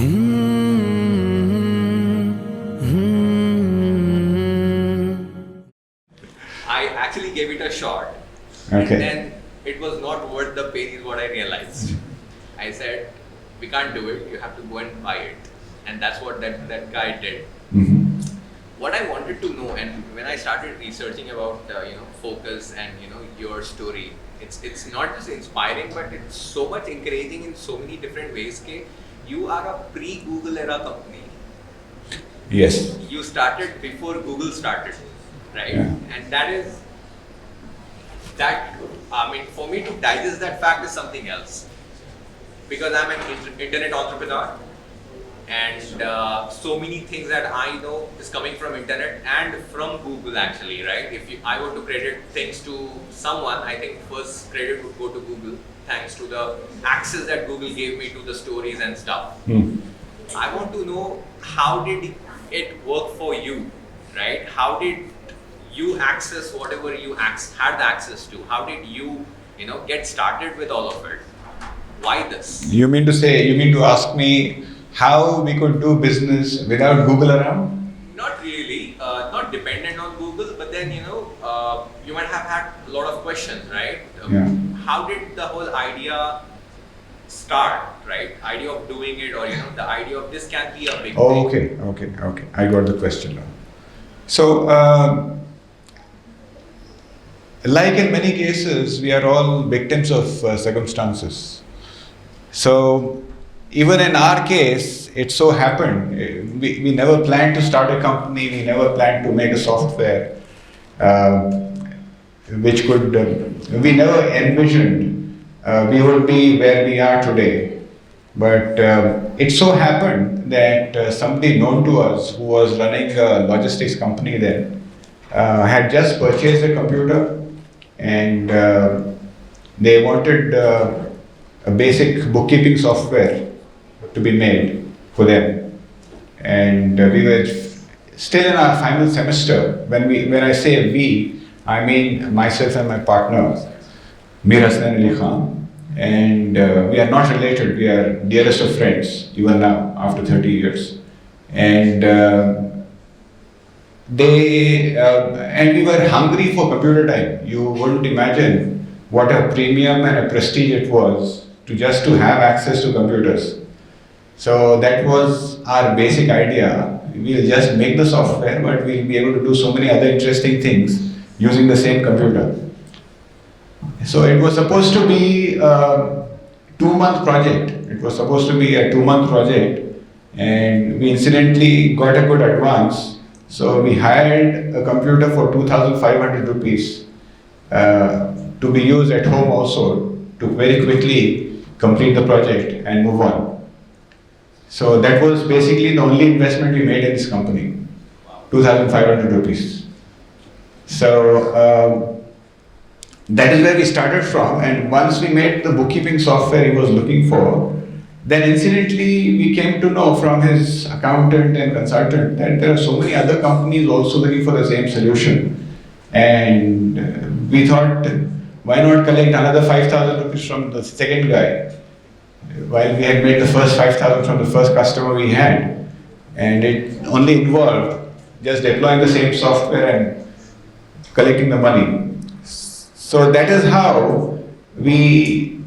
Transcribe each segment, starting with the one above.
I actually gave it a shot. Okay. And then it was not worth the pain is what I realized. I said, we can't do it, you have to go and buy it. And that's what that guy did. Mm-hmm. What I wanted to know, and when I started researching about focus and your story, it's not just inspiring, but it's so much encouraging in so many different ways. Ke you are a pre-Google era company. Yes. You started before Google started, right? Yeah. And that I mean, for me to digest that fact is something else, because I'm an internet entrepreneur, and so many things that I know is coming from internet and from Google actually, right? If I were to credit things to someone, I think first credit would go to Google, thanks to the access that Google gave me to the stories and stuff. I want to know, how did it work for you, right? How did you access whatever you had the access to? How did you, get started with all of it? Why this? You mean to ask me how we could do business without Google around? Not really, not dependent on Google, but then, you might have had a lot of questions, right? Yeah. How did the whole idea start, right? Idea of doing it, or, the idea of this can be a big thing. Okay. I got the question now. So, like in many cases, we are all victims of circumstances. So, even in our case, it so happened, we never planned to start a company, we never planned to make a software, which could, we never envisioned we would be where we are today. But it so happened that somebody known to us who was running a logistics company then had just purchased a computer, and they wanted a basic bookkeeping software to be made for them. And we were still in our final semester. When I say we, I mean myself and my partner, Mir Hasnain Ali Khan. And we are not related, we are dearest of friends, even now, after 30 years. And and we were hungry for computer time. You wouldn't imagine what a premium and a prestige it was to have access to computers. So that was our basic idea. We'll just make the software, but we'll be able to do so many other interesting things using the same computer. So it was supposed to be a 2-month project. It was supposed to be a 2-month project, and we incidentally got a good advance. So we hired a computer for 2,500 rupees to be used at home also, to very quickly complete the project and move on. So that was basically the only investment we made in this company, 2,500 rupees. So that is where we started from, and once we made the bookkeeping software he was looking for, then incidentally we came to know from his accountant and consultant that there are so many other companies also looking for the same solution. And we thought, why not collect another 5,000 rupees from the second guy, while we had made the first 5,000 from the first customer we had, and it only involved just deploying the same software and collecting the money. So that is how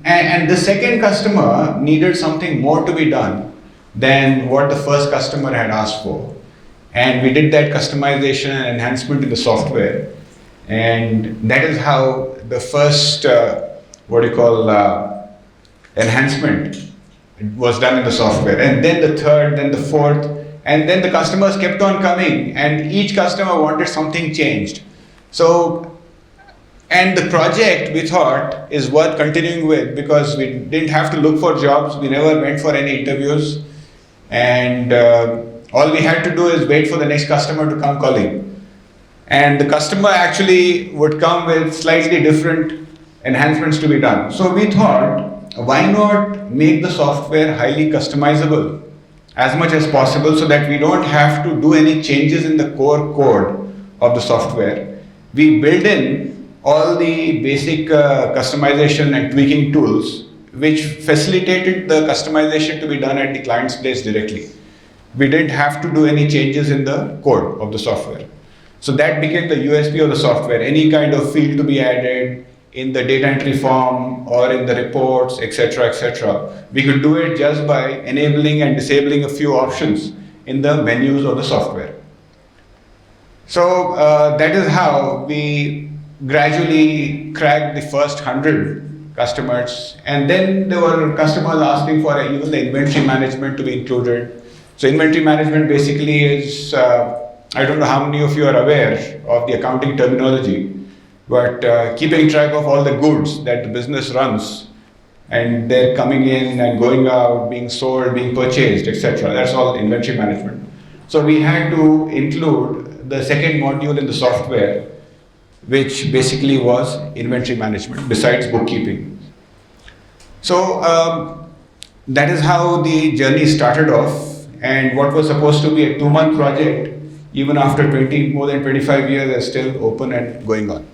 and the second customer needed something more to be done than what the first customer had asked for. And we did that customization and enhancement in the software. And that is how the first, enhancement was done in the software. And then the third, then the fourth, and then the customers kept on coming, and each customer wanted something changed. So, and the project, we thought, is worth continuing with, because we didn't have to look for jobs, we never went for any interviews, and all we had to do is wait for the next customer to come calling. And the customer actually would come with slightly different enhancements to be done. So we thought, why not make the software highly customizable as much as possible, so that we don't have to do any changes in the core code of the software. We build in all the basic customization and tweaking tools which facilitated the customization to be done at the client's place directly. We didn't have to do any changes in the code of the software. So that became the USP of the software. Any kind of field to be added in the data entry form or in the reports, etc., etc. We could do it just by enabling and disabling a few options in the menus of the software. So that is how we gradually cracked the first 100 customers, and then there were customers asking for even the inventory management to be included. So inventory management basically is, I don't know how many of you are aware of the accounting terminology, but keeping track of all the goods that the business runs, and they're coming in and going out, being sold, being purchased, etc. That's all inventory management. So we had to include the second module in the software, which basically was inventory management besides bookkeeping. So that is how the journey started off. And what was supposed to be a 2-month project, even after more than 25 years, is still open and going on.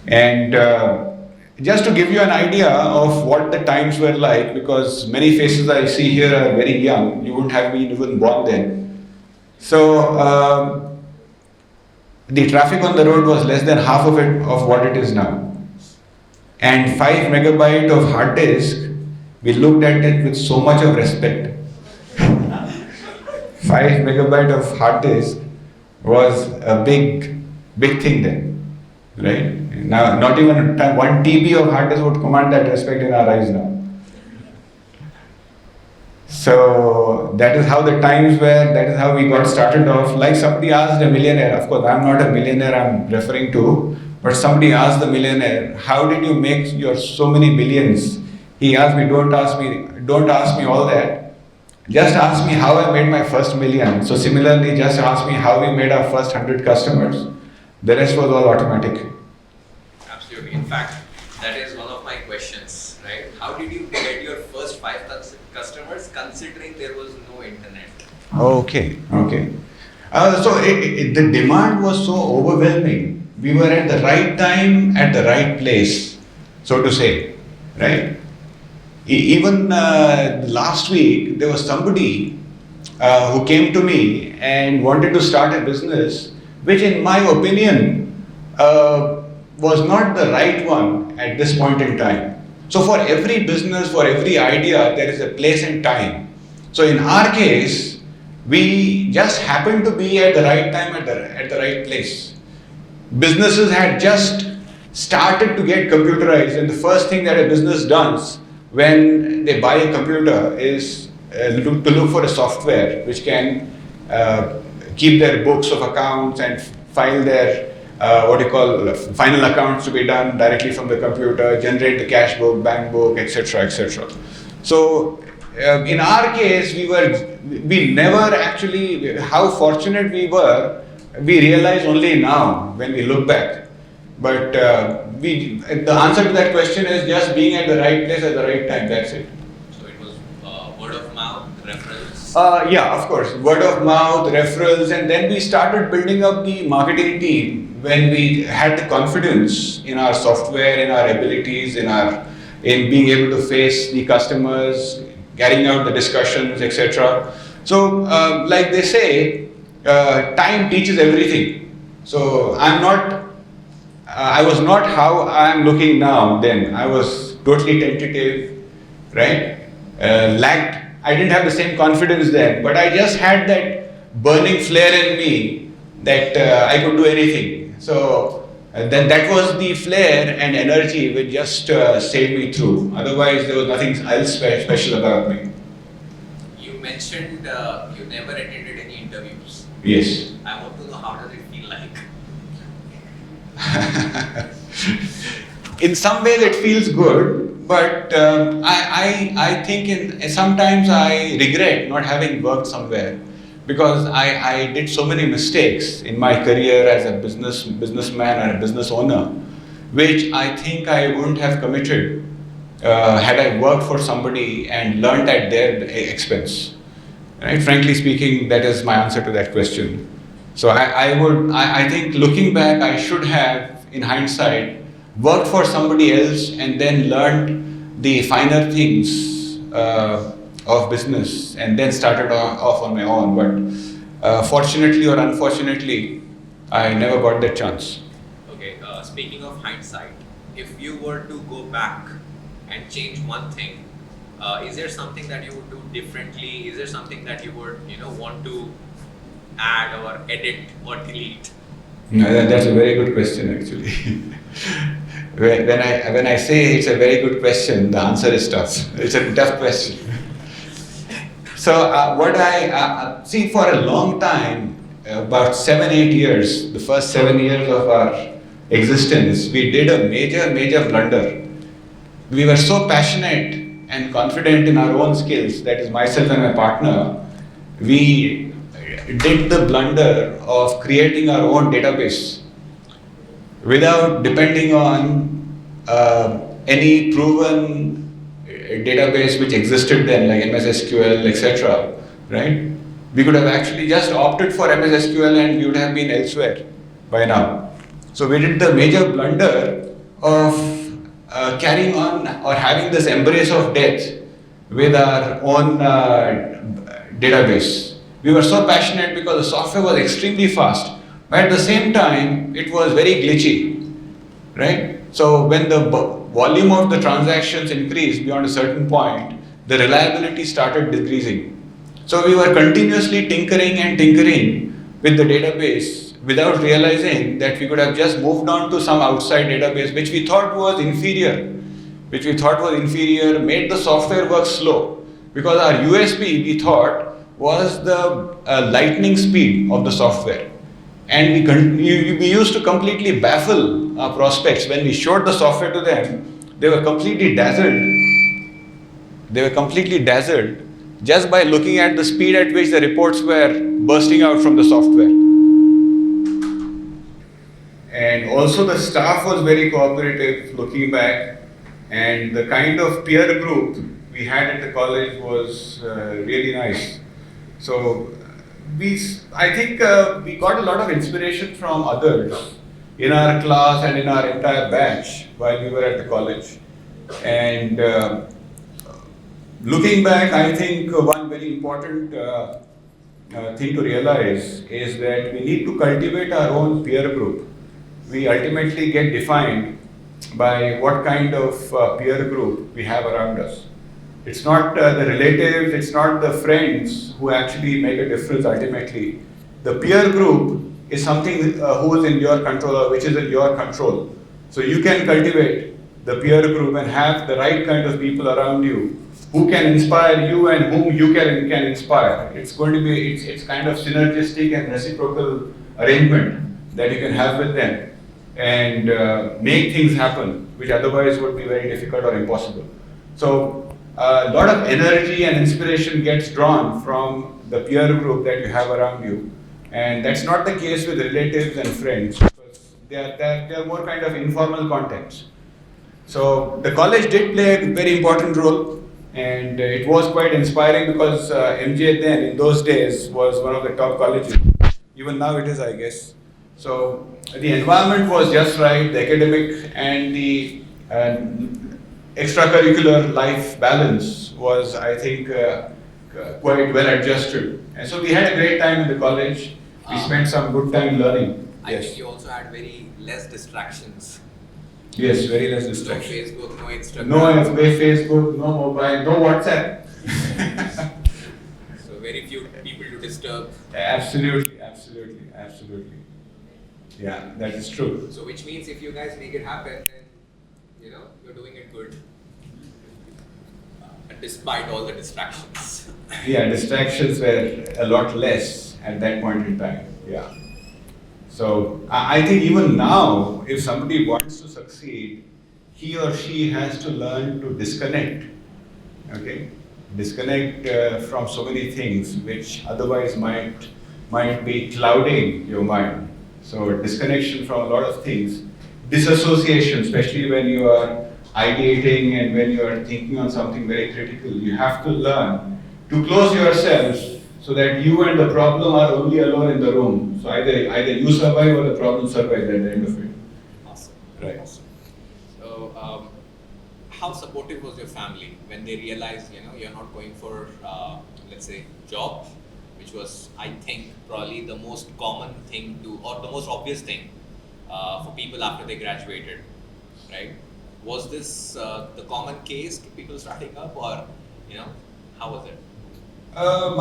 And just to give you an idea of what the times were like, because many faces I see here are very young, you wouldn't have been even born then. So the traffic on the road was less than half of it of what it is now. And 5 megabyte of hard disk, we looked at it with so much of respect. 5 megabyte of hard disk was a big thing then, right? Now, not even 1 TB of hard disk would command that respect in our eyes now. So that is how the times were, that is how we got started off. Like somebody asked a millionaire, of course I'm not a millionaire I'm referring to, but somebody asked the millionaire, how did you make your so many billions? He asked me, don't ask me all that. Just ask me how I made my first million. So similarly, just ask me how we made our first 100 customers. The rest was all automatic. Absolutely. In fact, that is one of my questions, right? How did you get your first 5 customers considering there was no internet? Okay. So the demand was so overwhelming. We were at the right time, at the right place, so to say, right? Even last week, there was somebody who came to me and wanted to start a business, which in my opinion was not the right one at this point in time. So for every business, for every idea, there is a place and time. So in our case, we just happened to be at the right time at the right place. Businesses had just started to get computerized, and the first thing that a business does when they buy a computer is to look for a software which can keep their books of accounts and file their final accounts to be done directly from the computer, generate the cash book, bank book, etc., etc. So in our case, we never actually, how fortunate we were, we realize only now when we look back. But the answer to that question is just being at the right place at the right time, that's it. So it was word of mouth, referrals? Yeah, of course. Word of mouth, referrals, and then we started building up the marketing team when we had the confidence in our software, in our abilities, in being able to face the customers, carrying out the discussions, etc. So, like they say, time teaches everything. So I was not how I am looking now then. I was totally tentative, right? Lacked. I didn't have the same confidence then, but I just had that burning flare in me that I could do anything. So then that was the flare and energy which just sailed me through. Otherwise, there was nothing else special about me. You mentioned you never attended any interviews. Yes. I want to know, how does it feel like? In some ways it feels good, but I think sometimes I regret not having worked somewhere, because I did so many mistakes in my career as a businessman or a business owner, which I think I wouldn't have committed had I worked for somebody and learned at their expense. Right? Frankly speaking, that is my answer to that question. So I think looking back, I should have, in hindsight, worked for somebody else and then learned the finer things of business and then started off on my own. But fortunately or unfortunately, I never got that chance. Okay, speaking of hindsight, if you were to go back and change one thing, is there something that you would do differently? Is there something that you would, want to add or edit or delete? No, that's a very good question actually. when I say it's a very good question, the answer is tough. It's a tough question. So what I see for a long time, about 7-8 years, the first 7 years of our existence, we did a major blunder. We were so passionate and confident in our own skills, that is myself and my partner, we did the blunder of creating our own database without depending on any proven database which existed then, like MS SQL, etc. Right? We could have actually just opted for MS SQL and we would have been elsewhere by now. So we did the major blunder of carrying on or having this embrace of death with our own database. We were so passionate because the software was extremely fast, but at the same time, it was very glitchy, right? So when the volume of the transactions increased beyond a certain point, the reliability started decreasing. So we were continuously tinkering with the database without realizing that we could have just moved on to some outside database which we thought was inferior, made the software work slow. Because our USP, we thought, was the lightning speed of the software. And we used to completely baffle our prospects. When we showed the software to them, they were completely dazzled. Just by looking at the speed at which the reports were bursting out from the software. And also the staff was very cooperative looking back, and the kind of peer group we had at the college was really nice. So I think we got a lot of inspiration from others in our class and in our entire batch while we were at the college. And looking back, I think one very important thing to realize is that we need to cultivate our own peer group. We ultimately get defined by what kind of peer group we have around us. It's not the relatives, it's not the friends who actually make a difference ultimately. The peer group is something who is in your control or which is in your control. So you can cultivate the peer group and have the right kind of people around you who can inspire you and whom you can inspire. It's going to be, it's kind of synergistic and reciprocal arrangement that you can have with them and make things happen, which otherwise would be very difficult or impossible. So a lot of energy and inspiration gets drawn from the peer group that you have around you. And that's not the case with relatives and friends, because they are more kind of informal contacts. So the college did play a very important role, and it was quite inspiring because MJ then, in those days, was one of the top colleges. Even now it is, I guess. So the environment was just right, the academic and the extracurricular life balance was, I think, quite well adjusted. And so we had a great time in the college. We spent some good time learning. I think you also had very less distractions. Yes, very less distractions. No Facebook, no Instagram. No Facebook, no mobile, no WhatsApp. So very few people to disturb. Absolutely. Yeah, that is true. So which means if you guys make it happen, then you're doing it good. Despite all the distractions. Yeah, distractions were a lot less at that point in time. Yeah. So I think even now, if somebody wants to succeed, he or she has to learn to disconnect. Okay, disconnect from so many things which otherwise might be clouding your mind. So disconnection from a lot of things, disassociation, especially when you are ideating and when you are thinking on something very critical, you have to learn to close yourself so that you and the problem are only alone in the room. So either you survive or the problem survives at the end of it. Awesome. Right. Awesome. So how supportive was your family when they realized, you're not going for, let's say, job, which was, I think, probably the most common thing or the most obvious thing for people after they graduated, right? Was this the common case to people starting up, or, how was it?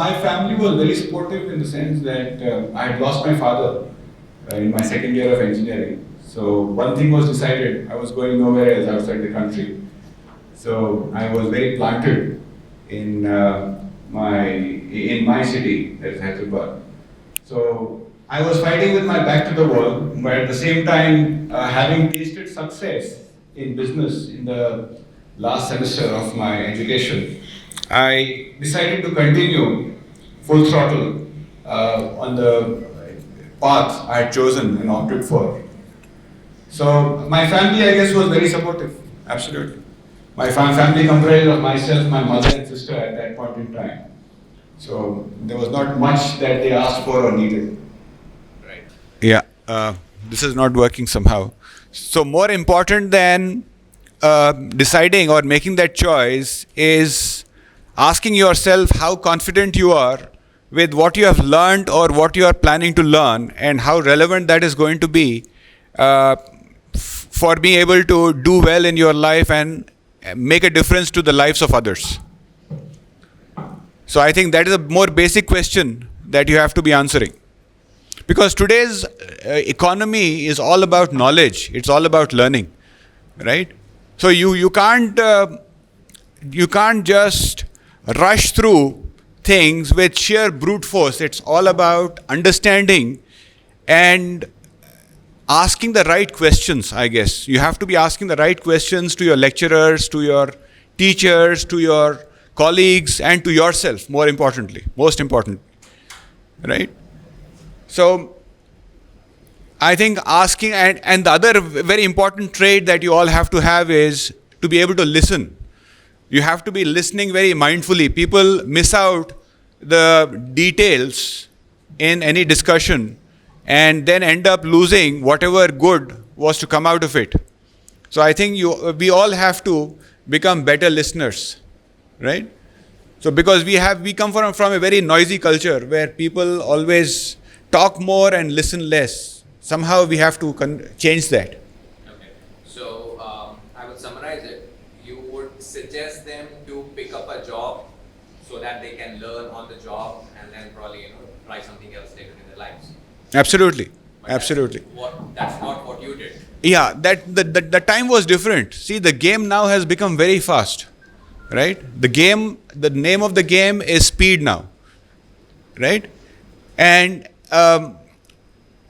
My family was very supportive in the sense that I had lost my father in my second year of engineering. So one thing was decided, I was going nowhere else outside the country. So I was very planted in my city, that is Hyderabad. So I was fighting with my back to the wall, but at the same time, having tasted success in business in the last semester of my education, I decided to continue full throttle on the path I had chosen and opted for. So my family, I guess, was very supportive. Absolutely. My family comprised of myself, my mother and sister at that point in time. So there was not much that they asked for or needed. Right. Yeah, this is not working somehow. So more important than deciding or making that choice is asking yourself how confident you are with what you have learned or what you are planning to learn, and how relevant that is going to be for being able to do well in your life and make a difference to the lives of others. So I think that is a more basic question that you have to be answering. Because today's economy is all about knowledge. It's all about learning, right? So you can't just rush through things with sheer brute force. It's all about understanding and asking the right questions, I guess. You have to be asking the right questions to your lecturers, to your teachers, to your colleagues, and to yourself, most important, right? So I think asking, and the other very important trait that you all have to have is to be able to listen. You have to be listening very mindfully. People miss out the details in any discussion and then end up losing whatever good was to come out of it. So I think we all have to become better listeners, right? So because we come from a very noisy culture where people always talk more and listen less. Somehow we have to change that. Okay. So I will summarize it. You would suggest them to pick up a job so that they can learn on the job and then probably try something else later in their lives. Absolutely. But Absolutely. That's not what you did. Yeah, the time was different. See, the game now has become very fast, right? The name of the game is speed now, right? And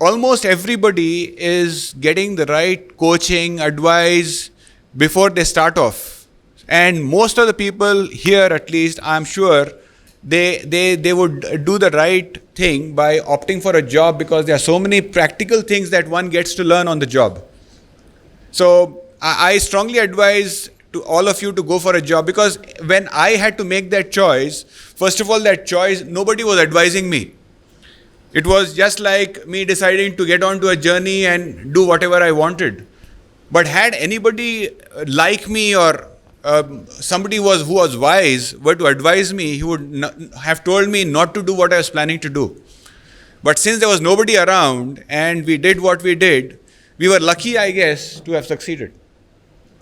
almost everybody is getting the right coaching, advice before they start off. And most of the people here, at least, I'm sure, they would do the right thing by opting for a job, because there are so many practical things that one gets to learn on the job. So I strongly advise to all of you to go for a job, because when I had to make that choice, first of all, that choice, nobody was advising me. It was just like me deciding to get onto a journey and do whatever I wanted. But had anybody like me or somebody who was wise were to advise me, he would have told me not to do what I was planning to do. But since there was nobody around and we did what we did, we were lucky, I guess, to have succeeded.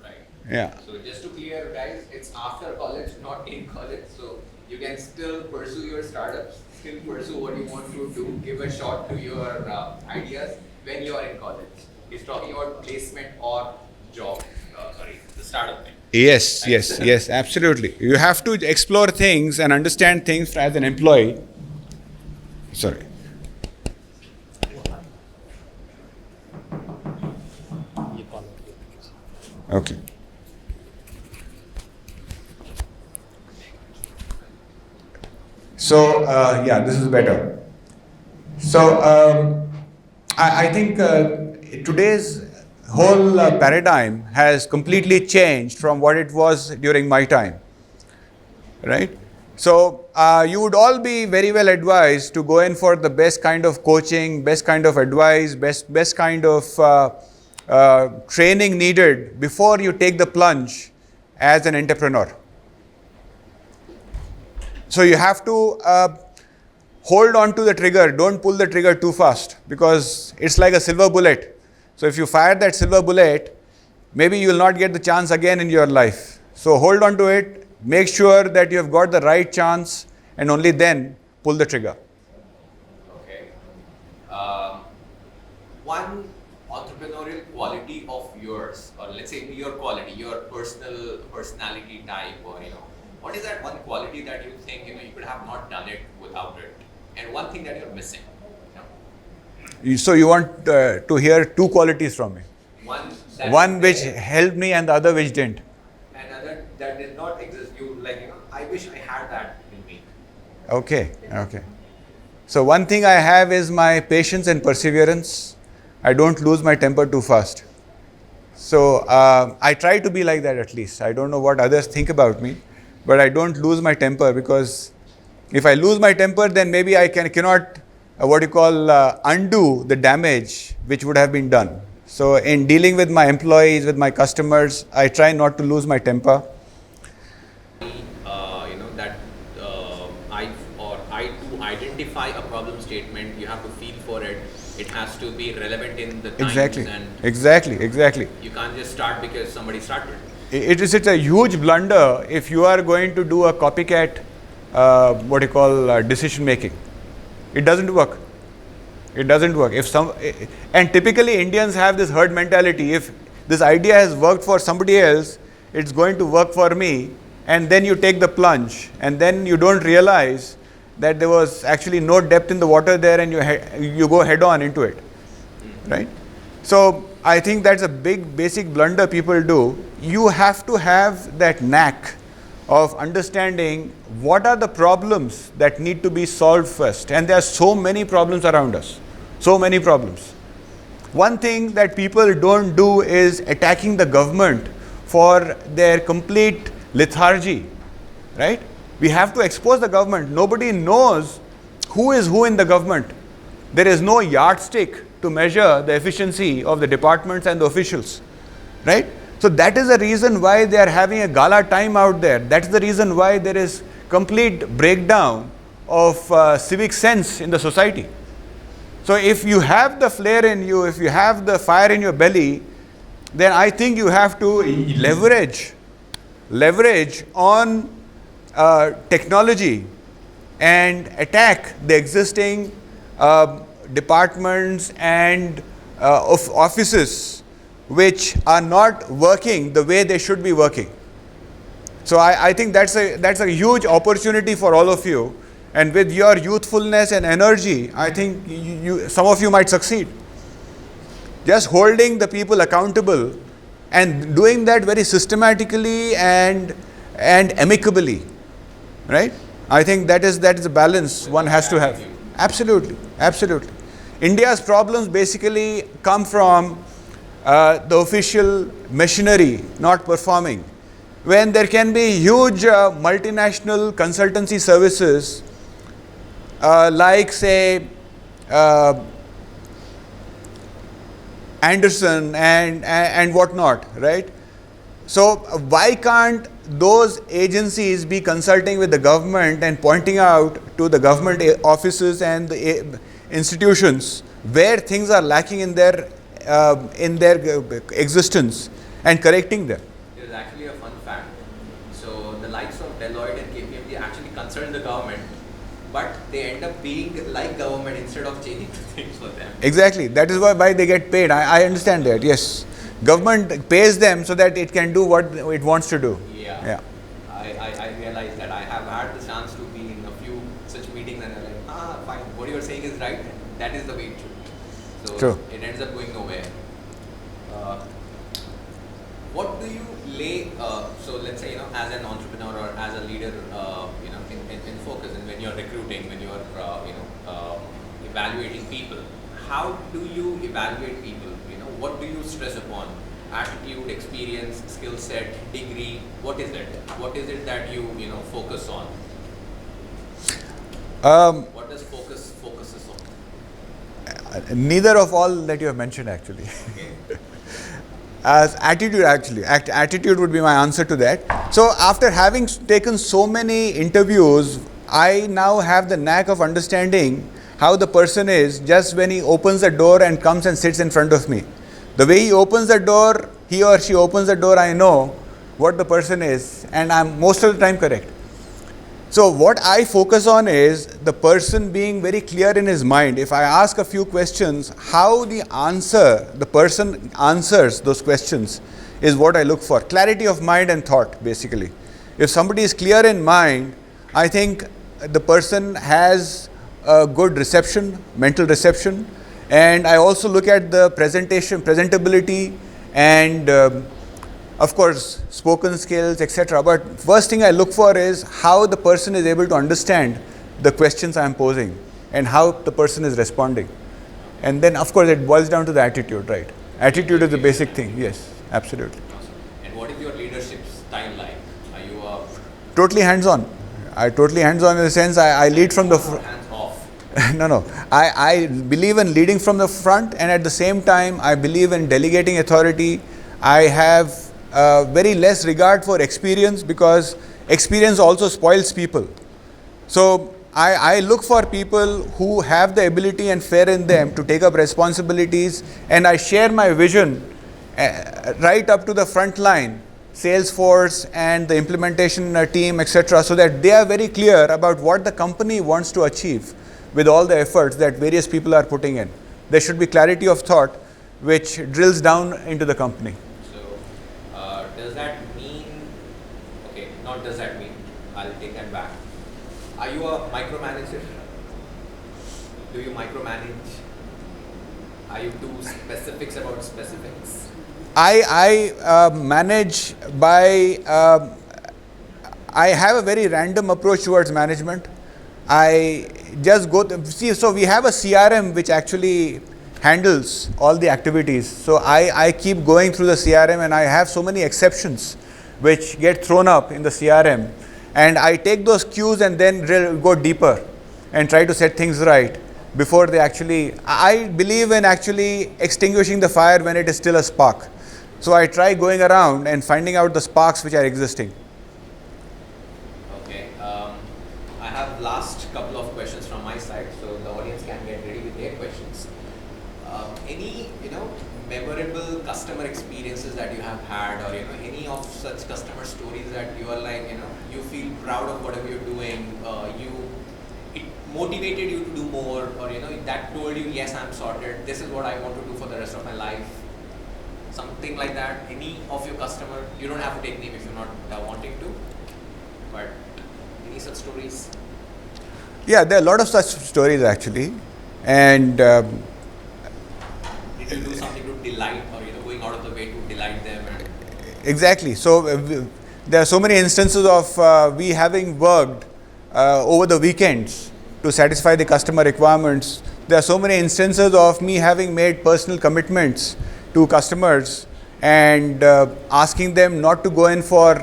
Right. Yeah. So just to clear, guys, it's after college, not in college. So you can still pursue your startups, still pursue what you want to do, give a shot to your ideas when you are in college. He's talking about placement or job. The startup thing. Yes, absolutely. You have to explore things and understand things as an employee. Sorry. Okay. So, this is better. So, I think today's whole paradigm has completely changed from what it was during my time, right? So you would all be very well advised to go in for the best kind of coaching, best kind of advice, best kind of training needed before you take the plunge as an entrepreneur. So you have to hold on to the trigger. Don't pull the trigger too fast, because it's like a silver bullet. So if you fire that silver bullet, maybe you will not get the chance again in your life. So hold on to it. Make sure that you have got the right chance, and only then pull the trigger. Okay. One entrepreneurial quality of yours, or let's say your quality, your personality type, or what is that one quality that you think you could have not done it without it, and one thing that you're missing? So you want to hear two qualities from me. One which helped me and the other which didn't. Another that did not exist. I wish I had that in me. Okay. So one thing I have is my patience and perseverance. I don't lose my temper too fast. So I try to be like that at least. I don't know what others think about me, but I don't lose my temper, because if I lose my temper, then maybe I cannot undo the damage which would have been done. So in dealing with my employees, with my customers, I try not to lose my temper. I to identify a problem statement, you have to feel for it. It has to be relevant in the times. Exactly. You can't just start because somebody started. It's a huge blunder if you are going to do a copycat decision making. It doesn't work. And typically Indians have this herd mentality. If this idea has worked for somebody else, it's going to work for me. And then you take the plunge, and then you don't realize that there was actually no depth in the water there, and you go head on into it, right? So I think that's a big basic blunder people do. You have to have that knack of understanding what are the problems that need to be solved first. And there are so many problems around us, so many problems. One thing that people don't do is attacking the government for their complete lethargy, right? We have to expose the government. Nobody knows who is who in the government. There is no yardstick to measure the efficiency of the departments and the officials, right? So that is the reason why they are having a gala time out there. That's the reason why there is complete breakdown of civic sense in the society. So if you have the flair in you, if you have the fire in your belly, then I think you have to leverage on technology and attack the existing departments and offices which are not working the way they should be working. So I think that's a huge opportunity for all of you, and with your youthfulness and energy, I think some of you might succeed. Just holding the people accountable and doing that very systematically and amicably, right? I think that is a balance one has to have. Absolutely. India's problems basically come from the official machinery not performing. When there can be huge multinational consultancy services like say Anderson and whatnot, right? So why can't those agencies be consulting with the government and pointing out to the government offices and the institutions where things are lacking in their existence and correcting them? There is actually a fun fact. So the likes of Deloitte and KPMG actually concern the government, but they end up being like government instead of changing things for them. Exactly. That is why they get paid. I understand that. Yes. Government pays them so that it can do what it wants to do. Yeah. I realize that. I have had the chance to be in a few such meetings, and I'm like, fine, what you're saying is right. That is the way it should be. So True. It ends up going nowhere. What do you lay, so let's say, as an entrepreneur or as a leader, in focus, and when you're recruiting, when you're, evaluating people, how do you evaluate people? What do you stress upon? Attitude, experience, skill set, degree, what is it? What is it that you, focus on? What does focuses on? Neither of all that you have mentioned actually. Okay. As attitude, actually. Attitude would be my answer to that. So after having taken so many interviews, I now have the knack of understanding how the person is just when he opens the door and comes and sits in front of me. The way he opens the door, he or she opens the door, I know what the person is, and I'm most of the time correct. So what I focus on is the person being very clear in his mind. If I ask a few questions, how the person answers those questions is what I look for. Clarity of mind and thought, basically. If somebody is clear in mind, I think the person has a good reception, mental reception, and I also look at the presentability, and of course, spoken skills, etc. But first thing I look for is how the person is able to understand the questions I am posing and how the person is responding. And then, of course, it boils down to the attitude, right? Attitude is the basic thing. Yes, absolutely. Awesome. And what is your leadership style like? Are you a Totally hands-on. I totally hands-on in the sense I lead from the hands off? no. I believe in leading from the front, and at the same time, I believe in delegating authority. I have very less regard for experience, because experience also spoils people. So I look for people who have the ability and fair in them to take up responsibilities, and I share my vision right up to the front line, Salesforce and the implementation team, etc., so that they are very clear about what the company wants to achieve with all the efforts that various people are putting in. There should be clarity of thought which drills down into the company. Does that mean, okay, not does that mean, I'll take that back. Are you a micromanager? Do you micromanage? Are you too specifics about specifics? I manage by, I have a very random approach towards management. I just go, so we have a CRM which actually handles all the activities. So I keep going through the CRM, and I have so many exceptions which get thrown up in the CRM, and I take those cues and then go deeper and try to set things right before they actually, I believe in actually extinguishing the fire when it is still a spark. So I try going around and finding out the sparks which are existing. Okay, I have last couple of questions from my side, so the audience can get ready with their questions. Any memorable customer experiences that you have had, or any of such customer stories that you are like you feel proud of whatever you're doing, it motivated you to do more, or that told you, yes, I'm sorted, this is what I want to do for the rest of my life, something like that? Any of your customer, you don't have to take name if you're not wanting to, but any such stories? Yeah, there are a lot of such stories actually, and did you do something to delight, or going out of the way to delight them? exactly. So there are so many instances of we having worked over the weekends to satisfy the customer requirements. There are so many instances of me having made personal commitments to customers and asking them not to go in for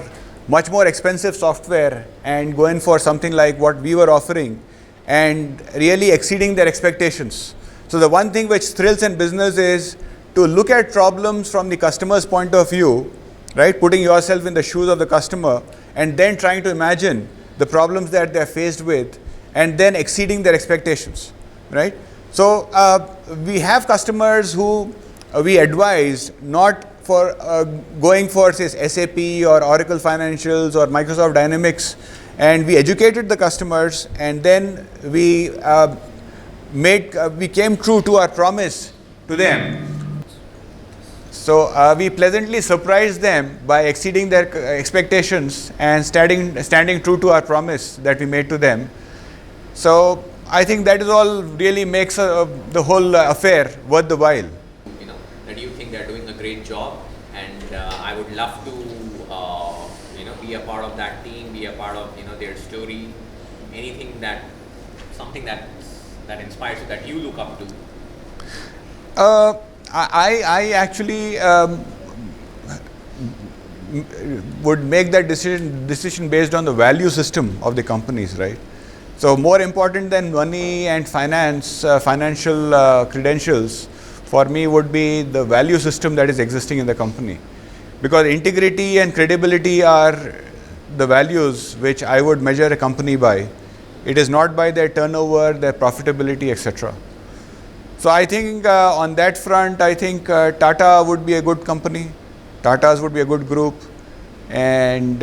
much more expensive software and go in for something like what we were offering, and really exceeding their expectations. So the one thing which thrills in business is to look at problems from the customer's point of view, right? Putting yourself in the shoes of the customer, and then trying to imagine the problems that they're faced with, and then exceeding their expectations, right? So we have customers who we advise not for going for, say, SAP or Oracle Financials or Microsoft Dynamics, and we educated the customers, and then we we came true to our promise to them. So we pleasantly surprised them by exceeding their expectations and standing true to our promise that we made to them. So I think that is all really makes the whole affair worth the while. That you think they're doing a great job, and I would love to be a part of that team, be a part of their story, anything something that inspires you, that you look up to. I actually would make that decision based on the value system of the companies, right? So more important than money and finance, financial credentials, for me would be the value system that is existing in the company. Because integrity and credibility are the values which I would measure a company by. It is not by their turnover, their profitability, etc. So I think on that front, I think Tata would be a good company. Tatas would be a good group. And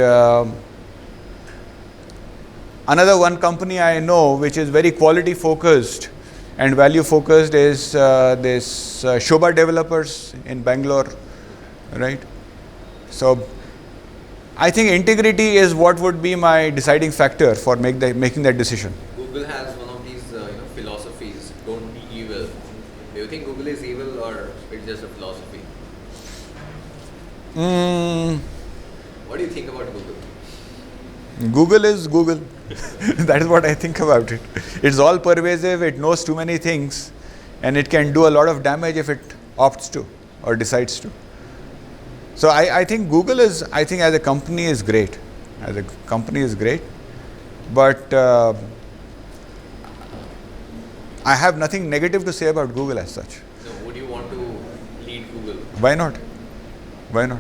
another one company I know which is very quality focused and value focused is this Shobha Developers in Bangalore, right? So I think integrity is what would be my deciding factor for making that decision. Google has one of these philosophies, don't be evil. Do you think Google is evil or it's just a philosophy? What do you think about Google? Google is Google. That is what I think about it. It's all pervasive, it knows too many things, and it can do a lot of damage if it opts to or decides to. So I think Google is, I think as a company is great. As a company is great. But I have nothing negative to say about Google as such. So would you want to lead Google? Why not? Why not?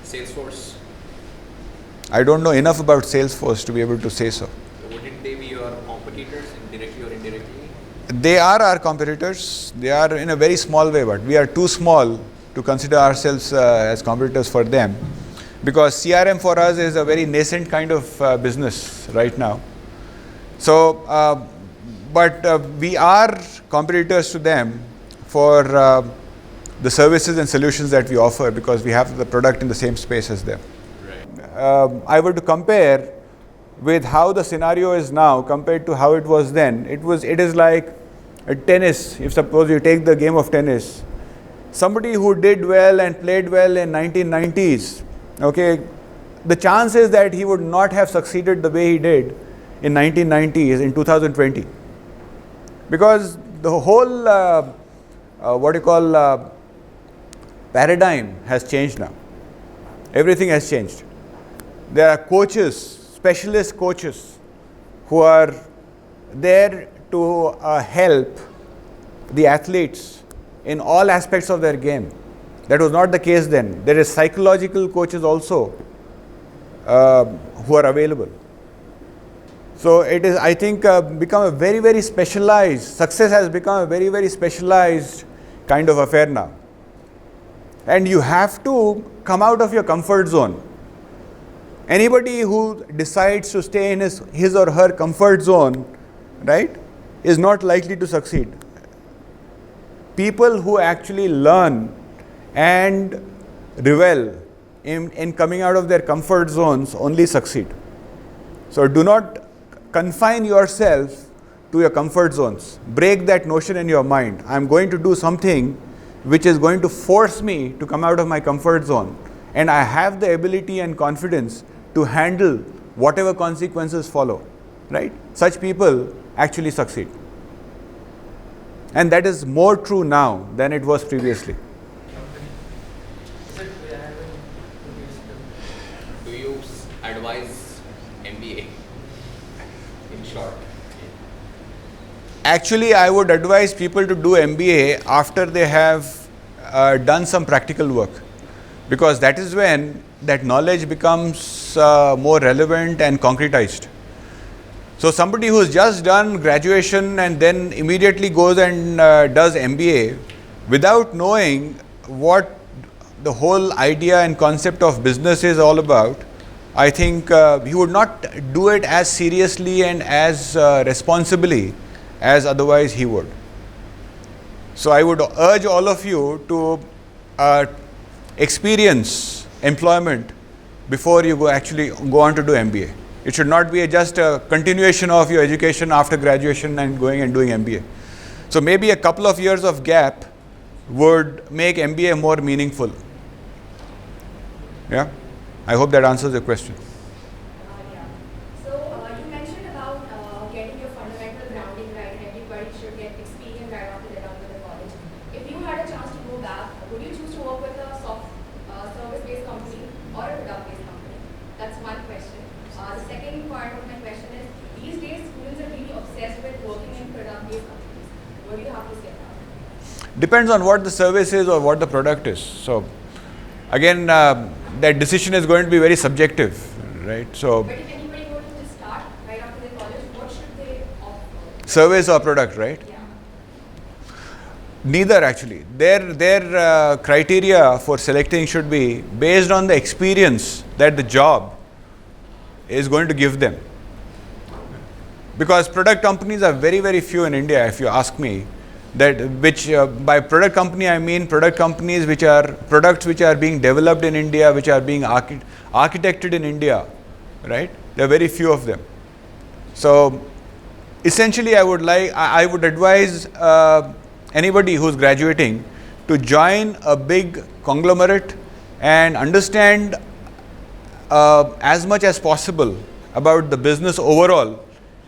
Salesforce? I don't know enough about Salesforce to be able to say so. Wouldn't they be your competitors, indirectly or indirectly? They are our competitors. They are in a very small way, but we are too small to consider ourselves as competitors for them, because CRM for us is a very nascent kind of business right now. So, but we are competitors to them for the services and solutions that we offer, because we have the product in the same space as them. Right. I were to compare with how the scenario is now compared to how it was then. It is like a tennis. If suppose you take the game of tennis, somebody who did well and played well in 1990s, okay, the chances that he would not have succeeded the way he did in 1990s in 2020, because the whole paradigm has changed now. Everything has changed. There are coaches, specialist coaches, who are there to help the athletes in all aspects of their game. That was not the case then. There is psychological coaches also who are available. So it is, I think, become a very, very specialized, success has become a very, very specialized kind of affair now. And you have to come out of your comfort zone. Anybody who decides to stay in his or her comfort zone, right, is not likely to succeed. People who actually learn and revel in coming out of their comfort zones only succeed. So do not confine yourself to your comfort zones. Break that notion in your mind. I'm going to do something which is going to force me to come out of my comfort zone, and I have the ability and confidence to handle whatever consequences follow, right? Such people actually succeed. And that is more true now than it was previously. Do you advise MBA in short? Actually, I would advise people to do MBA after they have done some practical work, because that is when that knowledge becomes more relevant and concretized. So somebody who has just done graduation and then immediately goes and does MBA without knowing what the whole idea and concept of business is all about, I think he would not do it as seriously and as responsibly as otherwise he would. So I would urge all of you to experience employment before you actually go on to do MBA. It should not be just a continuation of your education after graduation and going and doing MBA. So maybe a couple of years of gap would make MBA more meaningful. Yeah, I hope that answers your question. Yeah. So you mentioned about getting your fundamental grounding right. Everybody should get experience right after they're done with the college. If you had a chance to go back, would you choose to work with a service-based company or a product-based company? That's one question. The second part of my question is, these days students are really obsessed with working in product-based companies. What do you have to say about it? Depends on what the service is or what the product is. So again, that decision is going to be very subjective, right? So But if anybody were to just start right after their college, what should they opt for? service or product, right? Yeah. Neither actually. Their criteria for selecting should be based on the experience that the job is going to give them. Because product companies are very, very few in India, if you ask me. That which by product company I mean product companies which are products which are being developed in India, which are being architected in India, right? There are very few of them. So essentially, I would advise anybody who's graduating to join a big conglomerate and understand as much as possible about the business overall,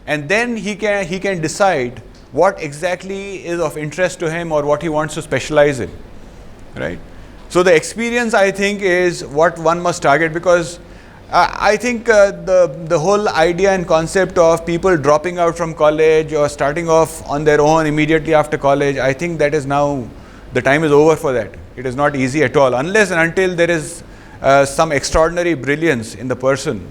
and then he can decide what exactly is of interest to him or what he wants to specialize in, right? So the experience, I think, is what one must target, because I think the whole idea and concept of people dropping out from college or starting off on their own immediately after college, I think that is now, the time is over for that. It is not easy at all, unless and until there is some extraordinary brilliance in the person,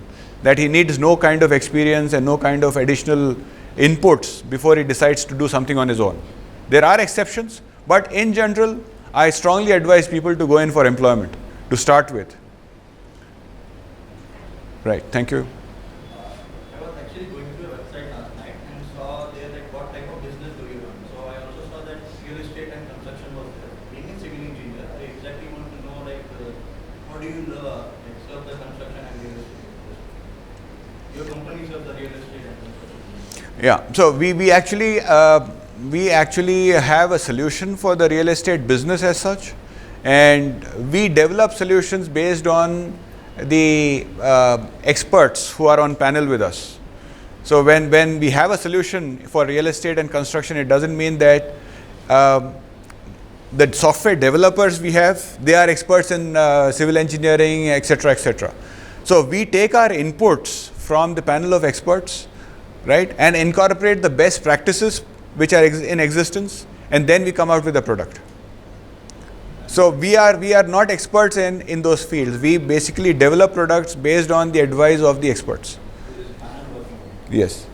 that he needs no kind of experience and no kind of additional inputs before he decides to do something on his own. There are exceptions, but in general, I strongly advise people to go in for employment to start with. Right, thank you. I was actually going to your website last night and saw there like what type of business do you run. So I also saw that real estate and construction was there. Being a civil engineer, I exactly want to know like how do you serve the construction and real estate industry? Your company serves the real estate and construction. Yeah, so we actually have a solution for the real estate business as such, and we develop solutions based on the experts who are on panel with us. So when we have a solution for real estate and construction, it doesn't mean that the software developers we have, they are experts in civil engineering, etc., etc. So we take our inputs from the panel of experts, right, and incorporate the best practices which are in existence, and then we come out with a product. So we are not experts in those fields. We basically develop products based on the advice of the experts. This is panel working. Yes.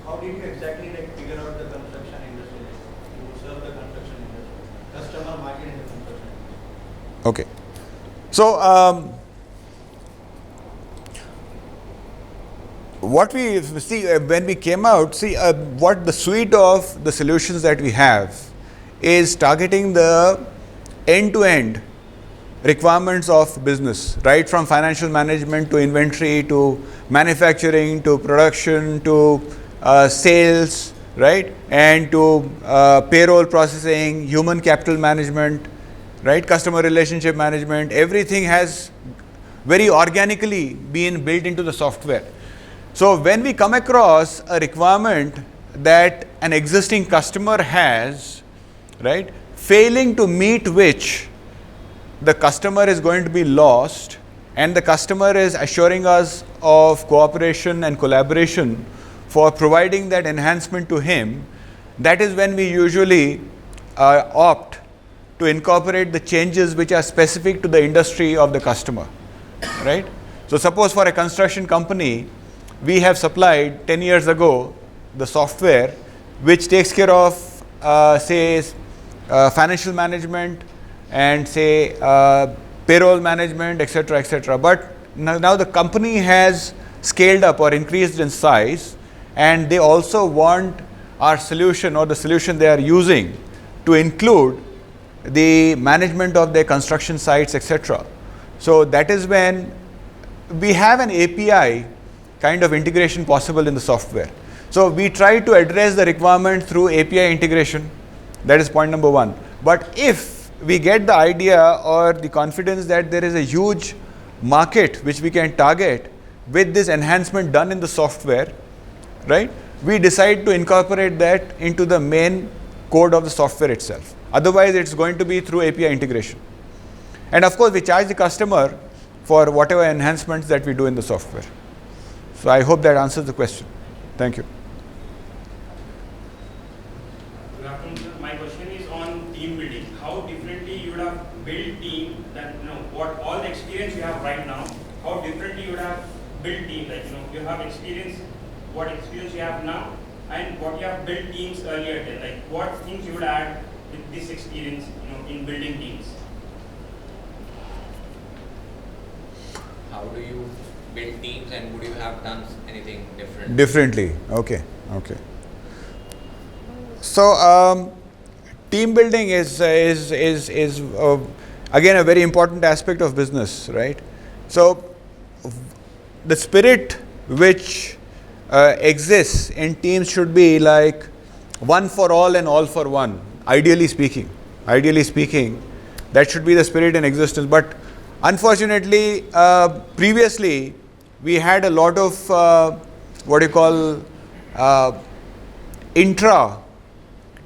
How did you exactly like figure out the construction industry? Like, to serve the construction industry, customer market in the construction industry? Okay. So what we see when we came out, what the suite of the solutions that we have is targeting the end-to-end requirements of business, right from financial management to inventory to manufacturing to production to sales, right, and to payroll processing, human capital management, right, customer relationship management. Everything has very organically been built into the software. So when we come across a requirement that an existing customer has, right, failing to meet which the customer is going to be lost, and the customer is assuring us of cooperation and collaboration for providing that enhancement to him, that is when we usually opt to incorporate the changes which are specific to the industry of the customer, right? So suppose for a construction company, we have supplied 10 years ago the software which takes care of say financial management and say payroll management, etc., etc. But now the company has scaled up or increased in size, and they also want our solution or the solution they are using to include the management of their construction sites, etc. So that is when we have an API kind of integration possible in the software. So we try to address the requirement through API integration. That is point number one. But if we get the idea or the confidence that there is a huge market which we can target with this enhancement done in the software, right, we decide to incorporate that into the main code of the software itself. Otherwise, it's going to be through API integration. And of course, we charge the customer for whatever enhancements that we do in the software. So I hope that answers the question. Thank you. Good afternoon, sir. My question is on team building. How differently you would have built team than what all the experience you have right now? How differently you would have built team? Like you have experience, what experience you have now, and what you have built teams earlier. Then, like what things you would add with this experience, in building teams. How do you build teams, and would you have done anything different? Differently. Okay. Okay. So team building is again a very important aspect of business, right? So the spirit which exists in teams should be like one for all and all for one. Ideally speaking, that should be the spirit in existence. But unfortunately, previously we had a lot of intra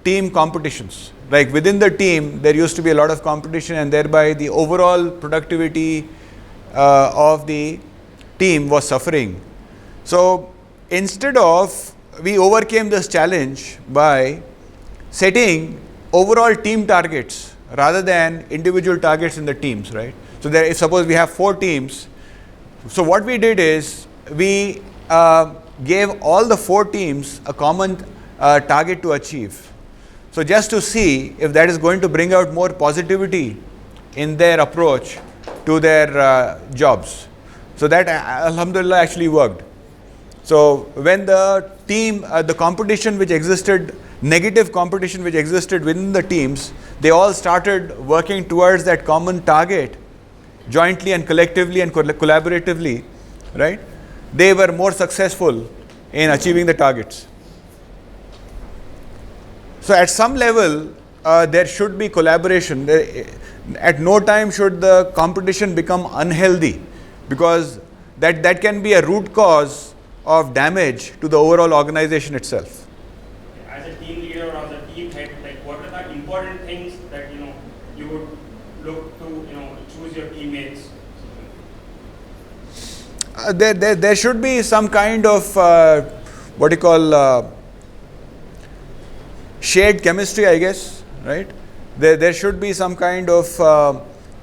team competitions. Like within the team, there used to be a lot of competition, and thereby the overall productivity of the team was suffering. So instead of, we overcame this challenge by setting overall team targets rather than individual targets in the teams, right? So there, if suppose we have 4 teams, so what we did is we gave all the 4 teams a common target to achieve. So just to see if that is going to bring out more positivity in their approach to their jobs. So that alhamdulillah actually worked. So when the team, the competition which existed, negative competition which existed within the teams, they all started working towards that common target jointly and collectively and collaboratively, right? They were more successful in achieving the targets. So at some level, there should be collaboration. At no time should the competition become unhealthy, because that can be a root cause of damage to the overall organization itself. As a team leader or as a team head, like what are the important things that you would look to choose your teammates? There should be some kind of shared chemistry, I guess, right? There should be some kind of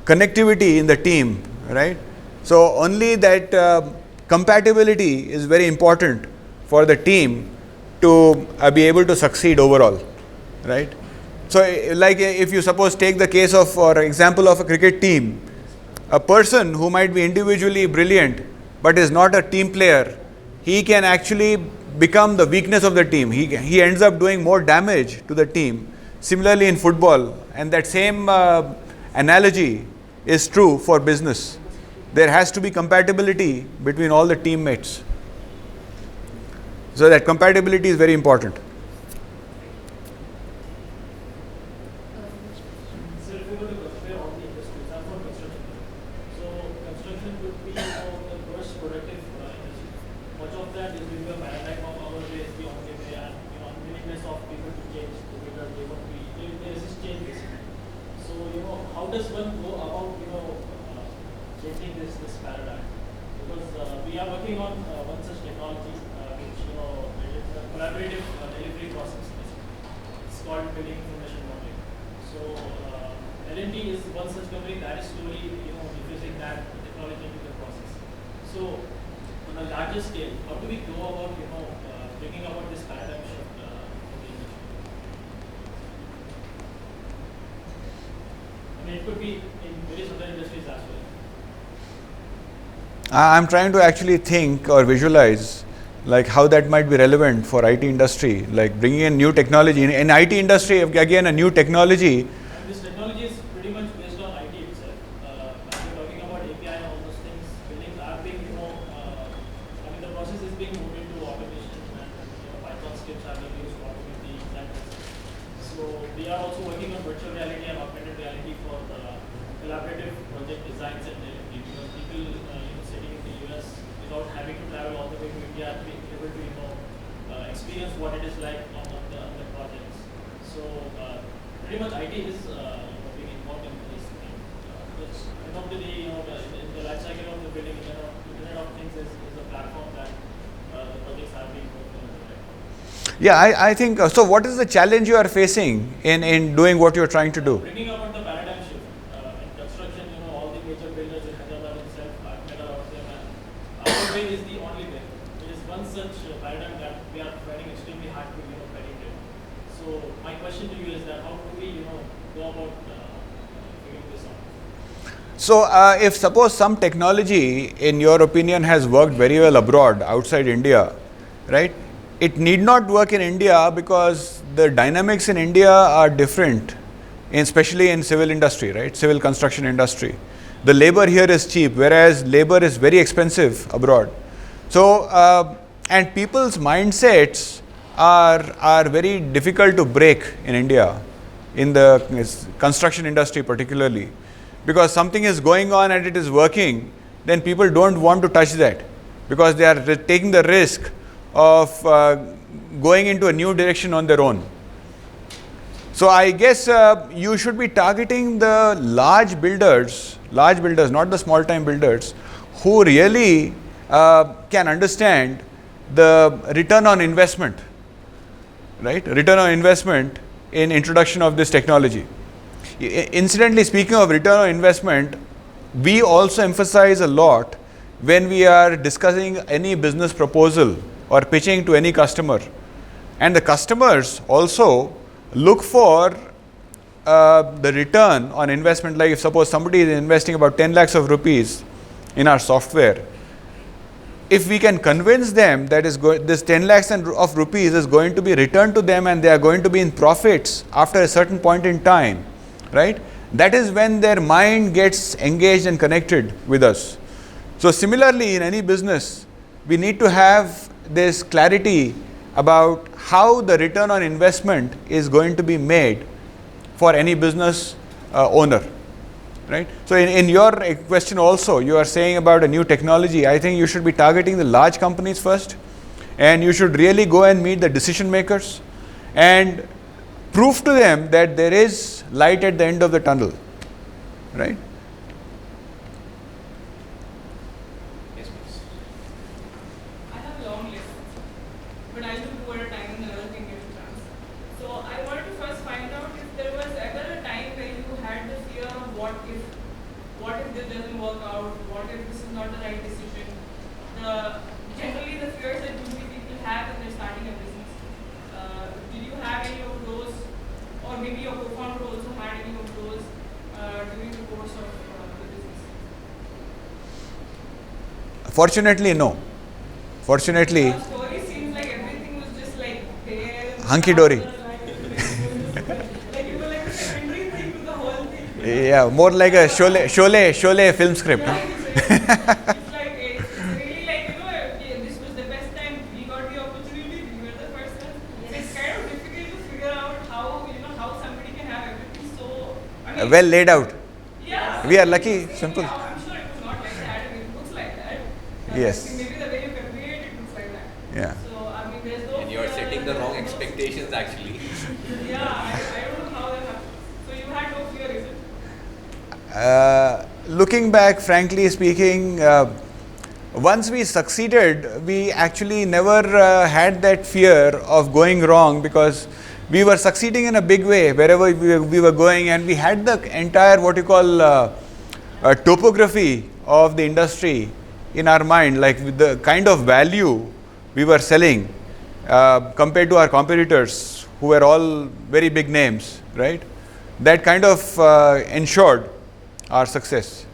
connectivity in the team, right? So only that compatibility is very important for the team to be able to succeed overall, right? So like if you suppose take the case of, or example of a cricket team, a person who might be individually brilliant but is not a team player, he can actually become the weakness of the team. He ends up doing more damage to the team. Similarly in football, and that same analogy is true for business. There has to be compatibility between all the teammates. So that compatibility is very important. So if you were to compare all the industries, I'm from construction. So construction would be the most productive industry. Much of that is due to a paradigm of our way, the only way, and unwillingness of people to change because they resist change basically. So how does one go about changing this paradigm? Because we are working on one such technology which it is a collaborative delivery process. It's called building information modeling. So L&T is one such company that is slowly diffusing that technology into the process. So on a larger scale, how do we go about bringing about this paradigm shift in the industry? I mean, it could be in various other industries as well. I'm trying to actually think or visualize like how that might be relevant for IT industry, like bringing in new technology. In IT industry, again, a new technology. And this technology is pretty much based on IT itself. When we're talking about API and all those things, buildings are being, the process is being moved into automation and Python scripts are being used to automate the examples. So we are also working on virtual reality and augmented reality for collaborative project designs and delivery, because people sitting in the US without having to travel all the way to India are being able to experience what it is like on the projects. So pretty much IT is being involved in this thing. Because end of the day, the life cycle of the building, Internet of Things is a platform that the projects are being worked on. Yeah, I think so. What is the challenge you are facing in doing what you're trying to do? Bringing about the paradigm shift in construction, all the major builders in Hyderabad itself, I've met a lot of them, and our way is the only way. It is one such paradigm that we are finding extremely hard to predict it. So my question to you is that how do we go about figuring this out? So, if suppose some technology, in your opinion, has worked very well abroad, outside India, right? It need not work in India because the dynamics in India are different, especially in civil industry, right? Civil construction industry. The labor here is cheap, whereas labor is very expensive abroad. So, and people's mindsets are very difficult to break in India, in the construction industry particularly. Because something is going on and it is working, then people don't want to touch that because they are taking the risk of going into a new direction on their own. So I guess you should be targeting the large builders, not the small time builders, who really can understand the return on investment, right? Return on investment in introduction of this technology. Incidentally, speaking of return on investment, we also emphasize a lot when we are discussing any business proposal or pitching to any customer. And the customers also look for the return on investment. Like if suppose somebody is investing about 10 lakhs of rupees in our software, if we can convince them that this 10 lakhs of rupees is going to be returned to them and they are going to be in profits after a certain point in time, right? That is when their mind gets engaged and connected with us. So similarly, in any business, we need to have this clarity about how the return on investment is going to be made for any business owner, right? So in your question also, you are saying about a new technology. I think you should be targeting the large companies first, and you should really go and meet the decision makers and prove to them that there is light at the end of the tunnel, right? Yes, please. I have a long list, but I'll do two at a time and the other can get a chance. So I wanted to first find out if there was ever a time where you had the fear of what if this doesn't work out, what if this is not the right decision. Generally the fears that usually people have when they're starting a business. Did you have any of those, or maybe your co-founder also had any of those during the course of the business? Fortunately, no. Fortunately, Your story seems like everything was just like there. Hunky-dory. Like you were like a secondary thing to the whole thing. Yeah, more like a Sholay film script. Yeah, Huh? it's like it's really like this was the best time we got the opportunity. We were the first ones. It's kind of difficult to figure out how somebody can have everything so. I mean, Well laid out. yeah. We are lucky, simple. I'm sure it was not like that. I mean, it looks like that. Yes. Maybe the way you convey it, it looks like that. Yeah. So I mean, there's no. And you are fear setting the and wrong there's no- expectations actually. Yeah, I don't know how that happened. So you had no fear, is it? Looking back, frankly speaking, once we succeeded, we actually never had that fear of going wrong because we were succeeding in a big way wherever we were going, and we had the entire what you call topography of the industry in our mind, like with the kind of value we were selling compared to our competitors who were all very big names, right? That kind of ensured our success.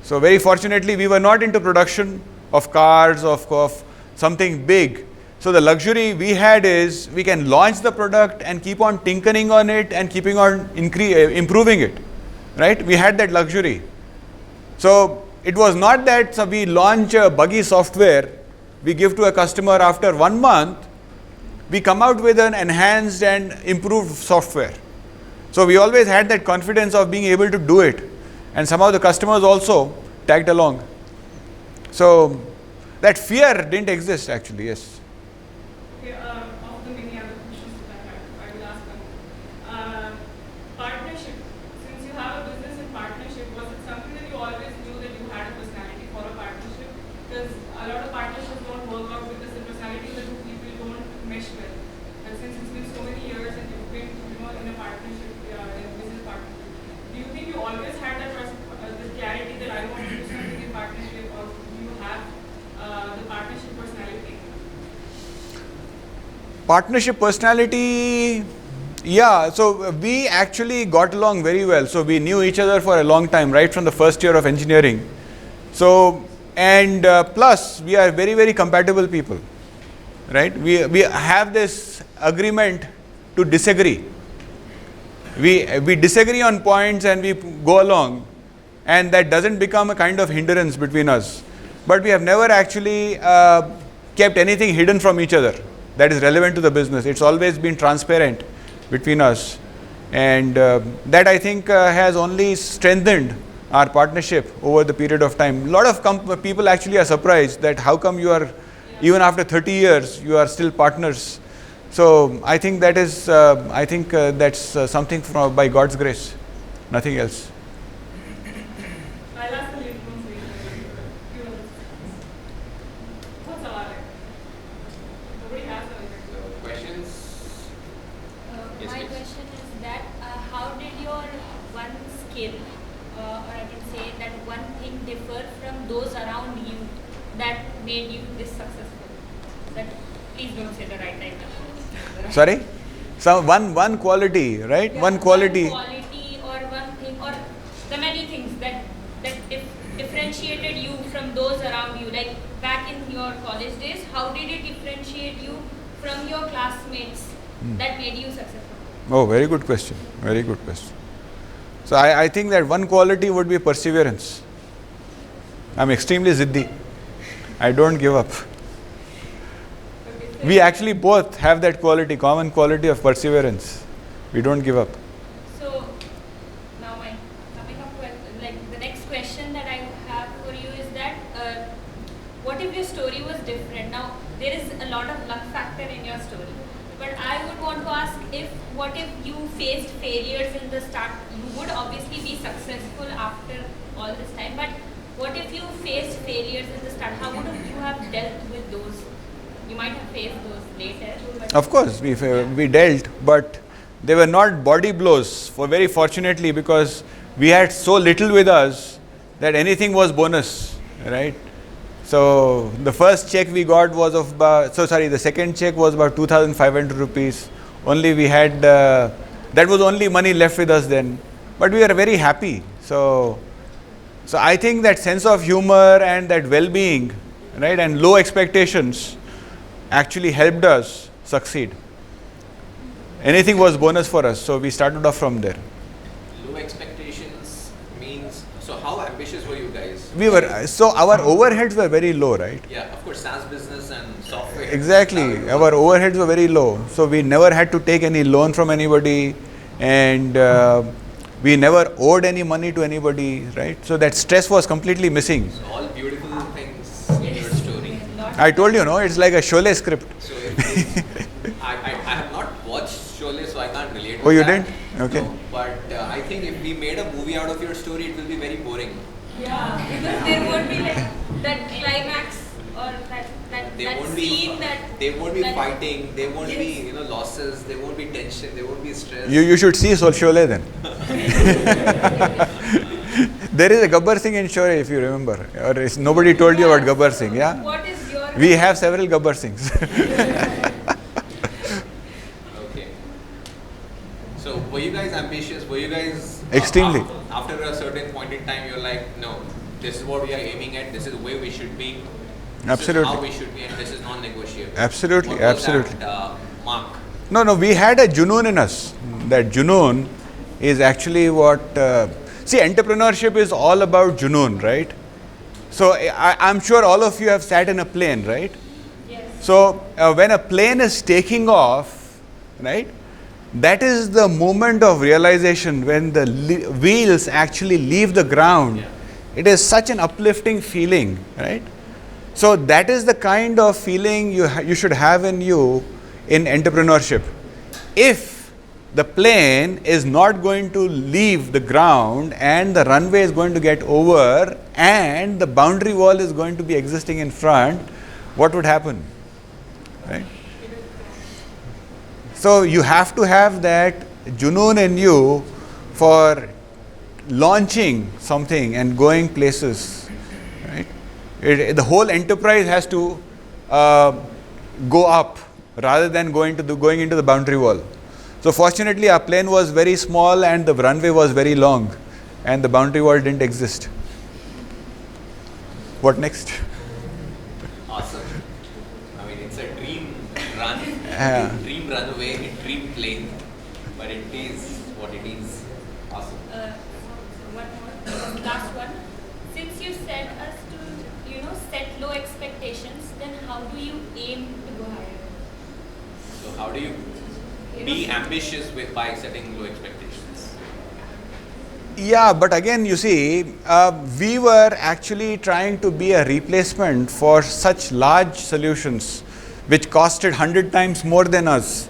So very fortunately, we were not into production of cars, of something big. So the luxury we had is we can launch the product and keep on tinkering on it and keeping on improving it, right? We had that luxury. So it was not that we launch a buggy software, we give to a customer after 1 month, we come out with an enhanced and improved software. So we always had that confidence of being able to do it, and somehow the customers also tagged along. So that fear didn't exist actually, yes. Okay, of the many other questions that I will ask them. Partnership. Since you have a business in partnership, was it something that you always knew that you had a personality for a partnership? Because a lot of partnerships don't work out because the personality of the two people don't mesh well. Partnership personality, yeah, so we actually got along very well. So we knew each other for a long time, right from the first year of engineering. So, and plus we are very, very compatible people, right? We have this agreement to disagree. We disagree on points and we go along, and that doesn't become a kind of hindrance between us. But we have never actually kept anything hidden from each other that is relevant to the business. It's always been transparent between us, and that I think has only strengthened our partnership over the period of time. A lot of people actually are surprised that how come you are, even after 30 years, you are still partners. So I think that is, that's something from by God's grace, nothing else. I'll ask the lady from Sweden. What's our nobody has anything. Questions? Yes, My please. question is that how did your one skill, or I can say that one thing differ from those around you that made you this successful? That please don't say the right title. Sorry? So one quality, right? Yeah, One quality. or one thing, or the many things that differentiated you from those around you. Like back in your college days, how did it differentiate you from your classmates that made you successful? Oh, very good question. Very good question. So I think that one quality would be perseverance. I'm extremely ziddi. I don't give up. We actually both have that quality, common quality of perseverance. We don't give up. So now my coming up with like the next question that I have for you is that what if your story was different? Now there is a lot of luck factor in your story, but I would want to ask what if you faced failures in the start? You would obviously be successful after all this time, but what if you faced failures in the start? How would you have dealt with those? You might have faced those later. But Of course, we dealt, but they were not body blows. Very fortunately, because we had so little with us that anything was bonus, right? So the first check we got was of the second check was about 2,500 rupees. Only we had that was only money left with us then, but we were very happy. So I think that sense of humor and that well-being, right, and low expectations actually helped us succeed. Anything was bonus for us, so we started off from there. Low expectations means, so how ambitious were you guys? Our overheads were very low, right? Yeah, of course, SaaS business and software. Exactly. Our overheads were very low, so we never had to take any loan from anybody, and we never owed any money to anybody, right? So that stress was completely missing. So all beautiful things in your story. I told you, no, it's like a Sholay script. So I have not watched Sholay, so I can't relate. Oh, with you that. didn't? Okay. No, but I think if we made a movie out of your story, it will be very boring. yeah, because there won't be like that climax or that scene that They won't be that- fighting. There won't Yes. be losses. There won't be tension. There won't be stress. You should see Sholay then. There is a Gabbar Singh in Sholay, if you remember. Or is nobody told you about Gabbar Singh, yeah? What is your We have several Gabbar Singhs. Okay. So were you guys ambitious? Were you guys Extremely. After a certain point in time, you're like, no, this is what we are aiming at. This is where we should be. This is how Absolutely. we should be, and this is non-negotiable. Absolutely, What was absolutely. That, mark. No, we had a junoon in us. That junoon is actually what... see, entrepreneurship is all about junoon, right? So I'm sure all of you have sat in a plane, right? yes. So when a plane is taking off, right, that is the moment of realization when the wheels actually leave the ground. Yeah. It is such an uplifting feeling, right? So that is the kind of feeling you should have in you in entrepreneurship. If the plane is not going to leave the ground and the runway is going to get over and the boundary wall is going to be existing in front, what would happen? Right? So you have to have that junoon in you for launching something and going places. Right? The whole enterprise has to go up rather than going into the boundary wall. So fortunately our plane was very small and the runway was very long and the boundary wall didn't exist. What next? Awesome. I mean, it's a dream run, Yeah. dream runaway, dream plane, but it is what it is. Awesome. One more, last one. Since you said us to, set low expectations, then how do you aim to go higher? So how do you be ambitious by setting low expectations? Yeah, but again, you see, we were actually trying to be a replacement for such large solutions which costed 100 times more than us.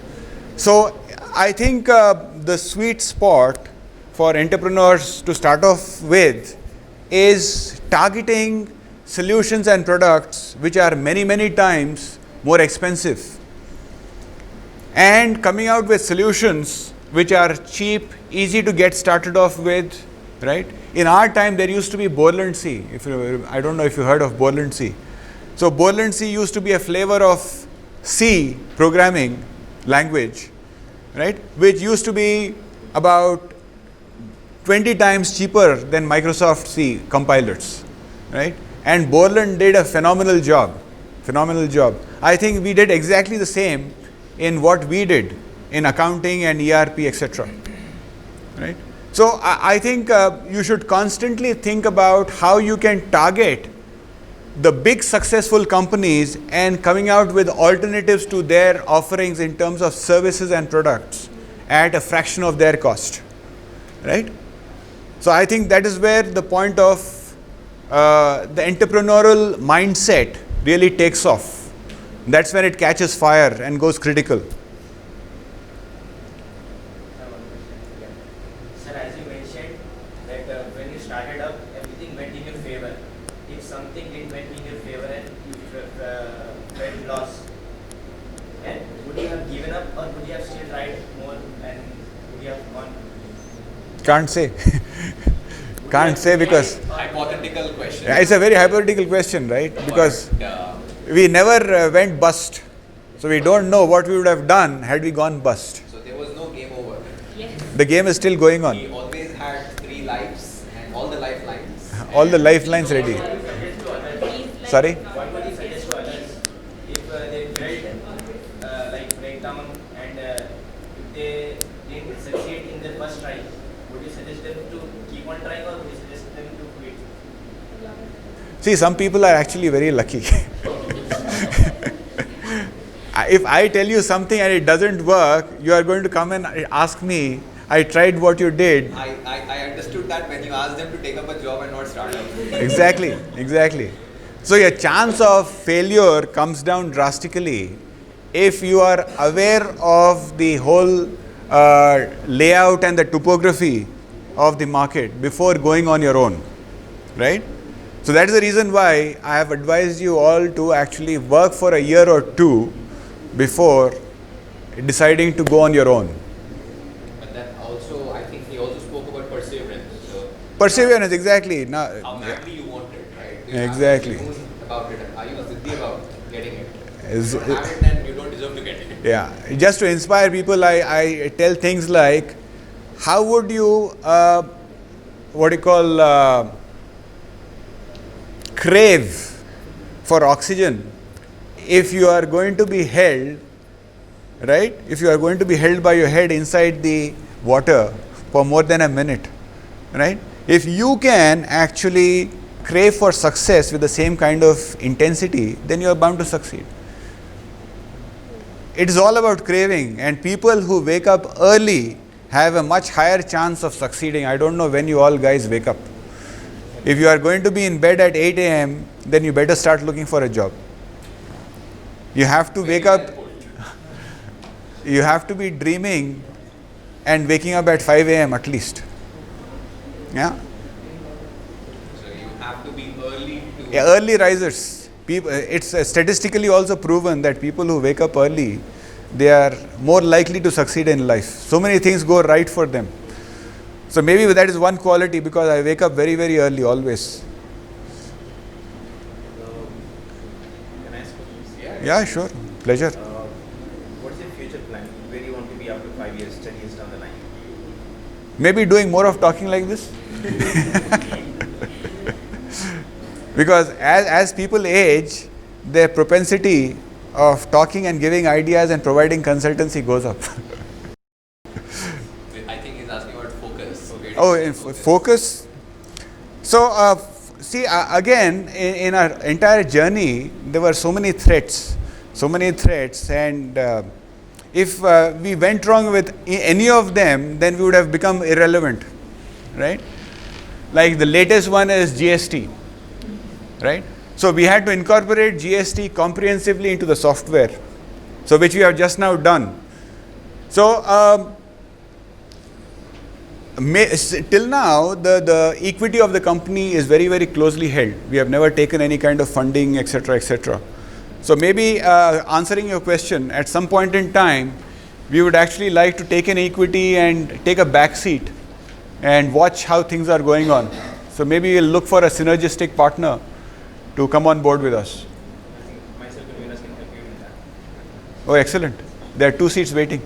So I think the sweet spot for entrepreneurs to start off with is targeting solutions and products which are many, many times more expensive, and coming out with solutions which are cheap, easy to get started off with, right? In our time, there used to be Borland C. I don't know if you heard of Borland C. So Borland C used to be a flavor of C programming language, right? Which used to be about 20 times cheaper than Microsoft C compilers, right? And Borland did a phenomenal job. I think we did exactly the same in what we did in accounting and ERP, etc. Right? So I think you should constantly think about how you can target the big successful companies and coming out with alternatives to their offerings in terms of services and products at a fraction of their cost. Right? So I think that is where the point of the entrepreneurial mindset really takes off. That's when it catches fire and goes critical. Sir, as you mentioned that when you started up, everything went in your favor. If something didn't went in your favor and you felt lost, and would you have given up or would you have still tried more and would you have gone? Can't say. Can't say because Hypothetical question. it's a very hypothetical question, right? Because But, we never went bust. So we don't know what we would have done had we gone bust. so there was no game over. Yes. The game is still going He on. always had 3 lives and all the lifelines. All the lifelines ready. What would you suggest to others? Please, like, Sorry? What would you suggest to others if they felt like breakdown and if they didn't succeed in their first try? Would you suggest them to keep on trying or would you suggest them to quit? See, some people are actually very lucky. If I tell you something and it doesn't work, you are going to come and ask me, I tried what you did. I understood that when you asked them to take up a job and not start up. Exactly. So your chance of failure comes down drastically if you are aware of the whole layout and the topography of the market before going on your own, right? So that is the reason why I have advised you all to actually work for a year or two before deciding to go on your own. But then also, I think he also spoke about perseverance. So Perseverance, exactly. Now, how badly you want it, right? You Exactly. have to be about it. Are you ziddi about getting it? Is- If you don't have it, then you don't deserve to get it. yeah, just to inspire people, I tell things like, how would you, crave for oxygen if you are going to be held, right? If you are going to be held by your head inside the water for more than a minute, right? If you can actually crave for success with the same kind of intensity, then you are bound to succeed. It is all about craving, and people who wake up early have a much higher chance of succeeding. I don't know when you all guys wake up. If you are going to be in bed at 8 a.m., then you better start looking for a job. You have to wake up, you have to be dreaming and waking up at 5 a.m. at least. Yeah? So you have to be early to. Yeah, early risers. People, it's statistically also proven that people who wake up early, they are more likely to succeed in life. So many things go right for them. So maybe that is one quality, because I wake up very, very early always. Can I ask questions? Yeah, sure. Pleasure. 5 years, 10 years down the line? Maybe doing more of talking like this. Because as people age, their propensity of talking and giving ideas and providing consultancy goes up. I think he's asking about focus. Okay. Oh, focus. So, see, again, in our entire journey, there were so many threats, and if we went wrong with any of them, then we would have become irrelevant, right? Like the latest one is GST, right? So we had to incorporate GST comprehensively into the software, so which we have just now done. So till now, the equity of the company is very, very closely held. We have never taken any kind of funding, etc., etc. So maybe answering your question, at some point in time, we would actually like to take an equity and take a back seat and watch how things are going on. So maybe we'll look for a synergistic partner to come on board with us. I think myself and Venus can help you with that. Oh, excellent. There are 2 seats waiting.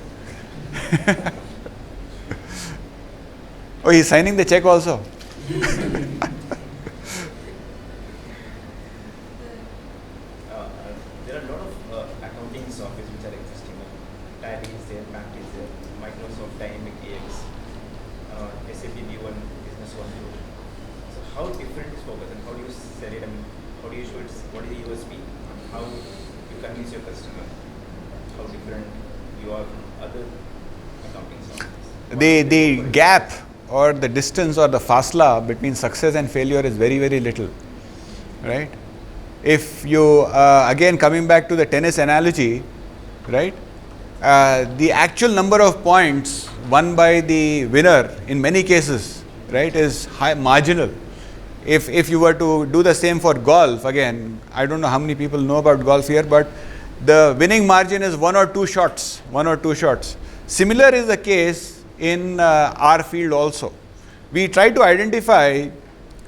Oh, he's signing the check also. There are a lot of accounting softwares which are existing. Tally is there, Pact is there, Microsoft Dynamic AX, SAP B1, Business One. So how different is Focus and how do you sell it? I mean, how do you show it? What is the USP? And how you convince your customer? How different you are from other accounting softwares? The gap or the distance or the fasla between success and failure is very, very little, right? If you, again coming back to the tennis analogy, right? The actual number of points won by the winner in many cases, right, is high, marginal. If you were to do the same for golf, again, I don't know how many people know about golf here, but the winning margin is 1 or 2 shots, 1 or 2 shots. Similar is the case in our field also. We try to identify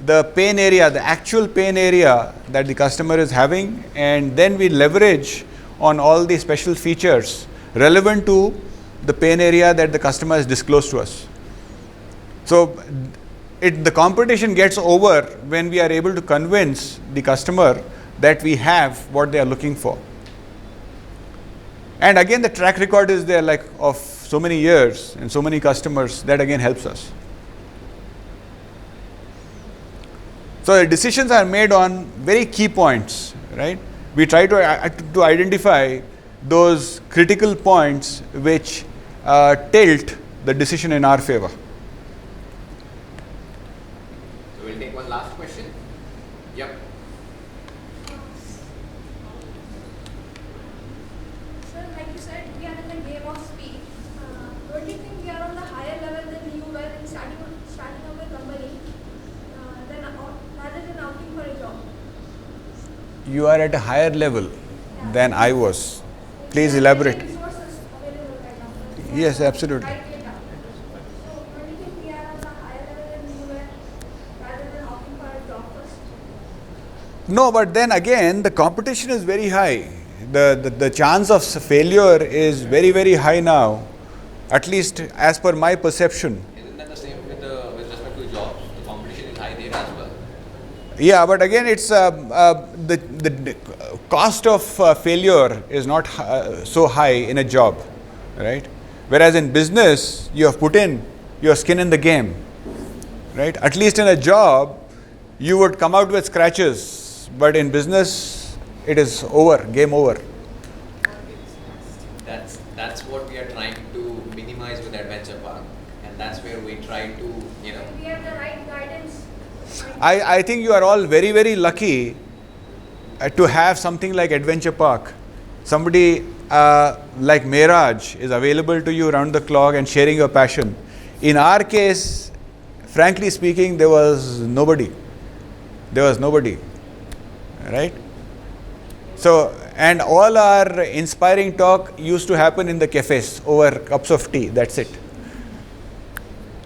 the pain area, the actual pain area that the customer is having, and then we leverage on all the special features relevant to the pain area that the customer has disclosed to us. So the competition gets over when we are able to convince the customer that we have what they are looking for. And again, the track record is there, like of so many years and so many customers, that again helps us. So the decisions are made on very key points, right? We try to identify those critical points which tilt the decision in our favor. So we'll take one last question. Yep. Sir, like you said, we are in the game of speed. Don't you think we are on the higher level than you were in starting up a company, rather than outing for a job? You are at a higher level than I was. Please elaborate. Resources available right now. Yes, absolutely. Right data. So, don't you think we are on the higher level than you were, rather than opting for a job first? No, but then again, the competition is very high. The chance of failure is very, very high now, at least as per my perception. Isn't that the same with respect to jobs? The competition is high there as well. Yeah, but again, it's the cost of failure is not so high in a job, right? Whereas in business, you have put in your skin in the game, right? At least in a job, you would come out with scratches, but in business, it is over, game over. That's what we are trying to minimize with Adventure Park, and that's where we try to, We have the right guidance. I think you are all very, very lucky to have something like Adventure Park. Somebody like Mehraj is available to you around the clock and sharing your passion. In our case, frankly speaking, there was nobody. Right? So, and all our inspiring talk used to happen in the cafes over cups of tea. That's it.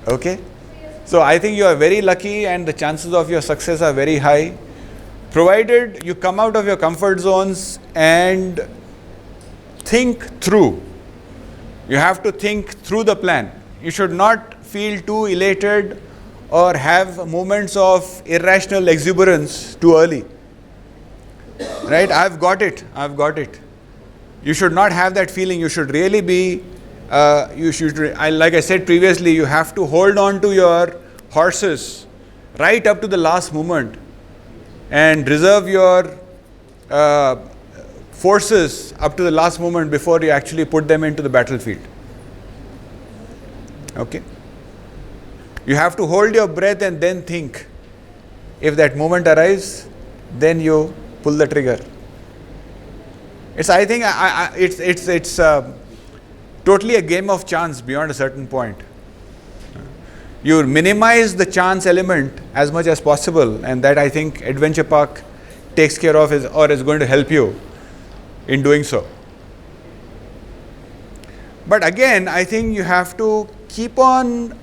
Okay? So I think you are very lucky and the chances of your success are very high, provided you come out of your comfort zones and think through You have to think through the plan. You should not feel too elated or have moments of irrational exuberance too early. Right? I've got it. You should not have that feeling. You should really be, like I said previously, you have to hold on to your horses right up to the last moment and reserve your forces up to the last moment before you actually put them into the battlefield. Okay? You have to hold your breath and then think. If that moment arrives, then you pull the trigger. I think it's totally a game of chance beyond a certain point. You minimize the chance element as much as possible, and that I think Adventure Park takes care of is going to help you in doing so. But again, I think you have to keep on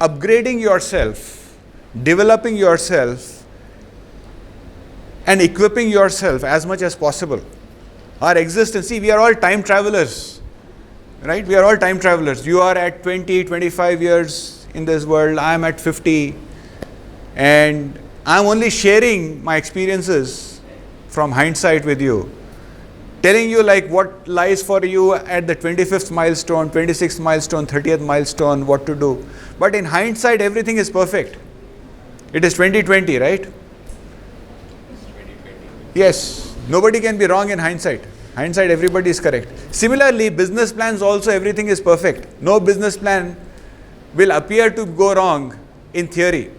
upgrading yourself, developing yourself, and equipping yourself as much as possible. Our existence, see, we are all time travelers, right? We are all time travelers. You are at 20, 25 years in this world, I am at 50, and I am only sharing my experiences from hindsight with you, telling you like what lies for you at the 25th milestone, 26th milestone, 30th milestone, what to do. But in hindsight, everything is perfect. It is 2020, right? Yes, nobody can be wrong in hindsight. Hindsight, everybody is correct. Similarly, business plans also, everything is perfect. No business plan will appear to go wrong in theory.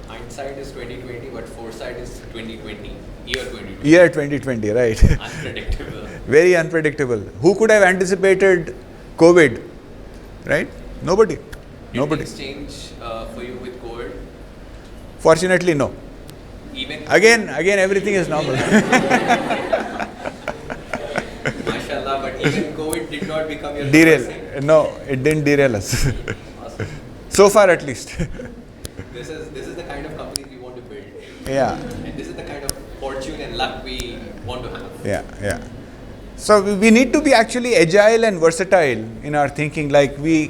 Hindsight is 2020, but foresight is 2020. Year 2020. Year 2020, right? Unpredictable. Very unpredictable. Who could have anticipated COVID, right? Nobody. Did things change for you with COVID? Fortunately, no. Even Again, everything is normal. Mashallah, but even COVID did not become your Derail. person. No, it didn't derail us. Awesome. So far, at least. This is the kind of companies we want to build. Yeah. And this is the kind of fortune and luck we want to have. Yeah. So we need to be actually agile and versatile in our thinking. Like the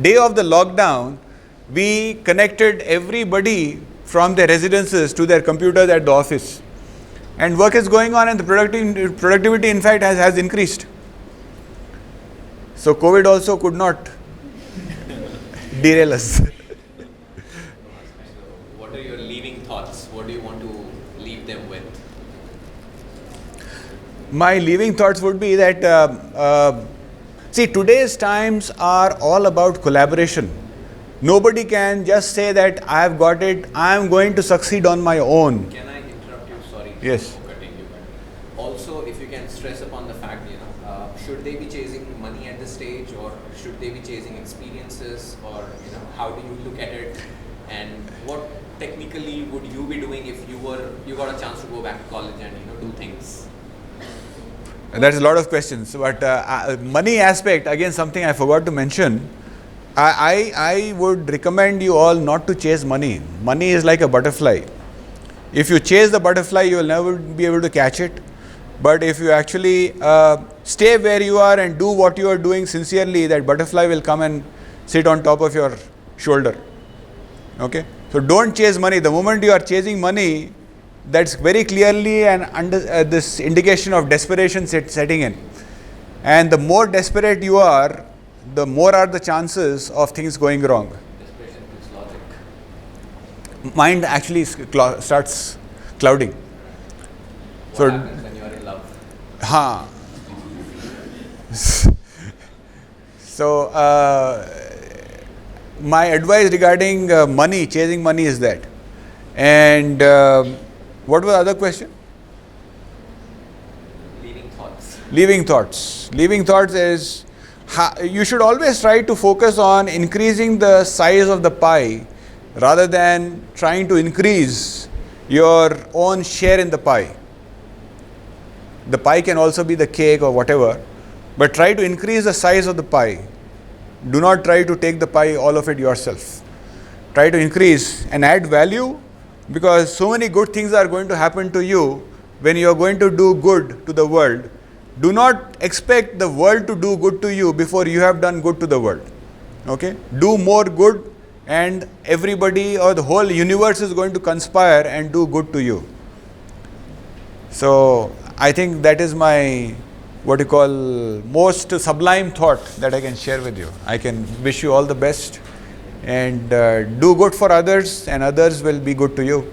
day of the lockdown, we connected everybody from their residences to their computers at the office. And work is going on, and the productivity in fact has increased. So COVID also could not derail us. What are your leaving thoughts? What do you want to leave them with? My leaving thoughts would be that, see, today's times are all about collaboration. Nobody can just say that I have got it, I am going to succeed on my own. Can I interrupt you? Sorry. Yes. For cutting you. Also, if you can stress upon the fact, should they be chasing money at this stage, or should they be chasing experiences, or how do you look at it, and what technically would you be doing if you got a chance to go back to college and do things? That's a lot of questions, but money aspect, again, something I forgot to mention. I would recommend you all not to chase money. Money is like a butterfly. If you chase the butterfly, you will never be able to catch it. But if you actually stay where you are and do what you are doing sincerely, that butterfly will come and sit on top of your shoulder. Okay? So don't chase money. The moment you are chasing money, that's very clearly this indication of desperation setting in. And the more desperate you are, the more are the chances of things going wrong. Desperation is logic. Mind actually starts clouding. What happens when you are in love? So, my advice regarding money, chasing money is that. And what was the other question? Leaving thoughts. Leaving thoughts is, you should always try to focus on increasing the size of the pie rather than trying to increase your own share in the pie. The pie can also be the cake or whatever, but try to increase the size of the pie. Do not try to take the pie, all of it yourself. Try to increase and add value, because so many good things are going to happen to you when you are going to do good to the world. do not expect the world to do good to you before you have done good to the world. Okay? Do more good, and everybody or the whole universe is going to conspire and do good to you. So I think that is my, what you call, most sublime thought that I can share with you. I can wish you all the best, and do good for others, and others will be good to you.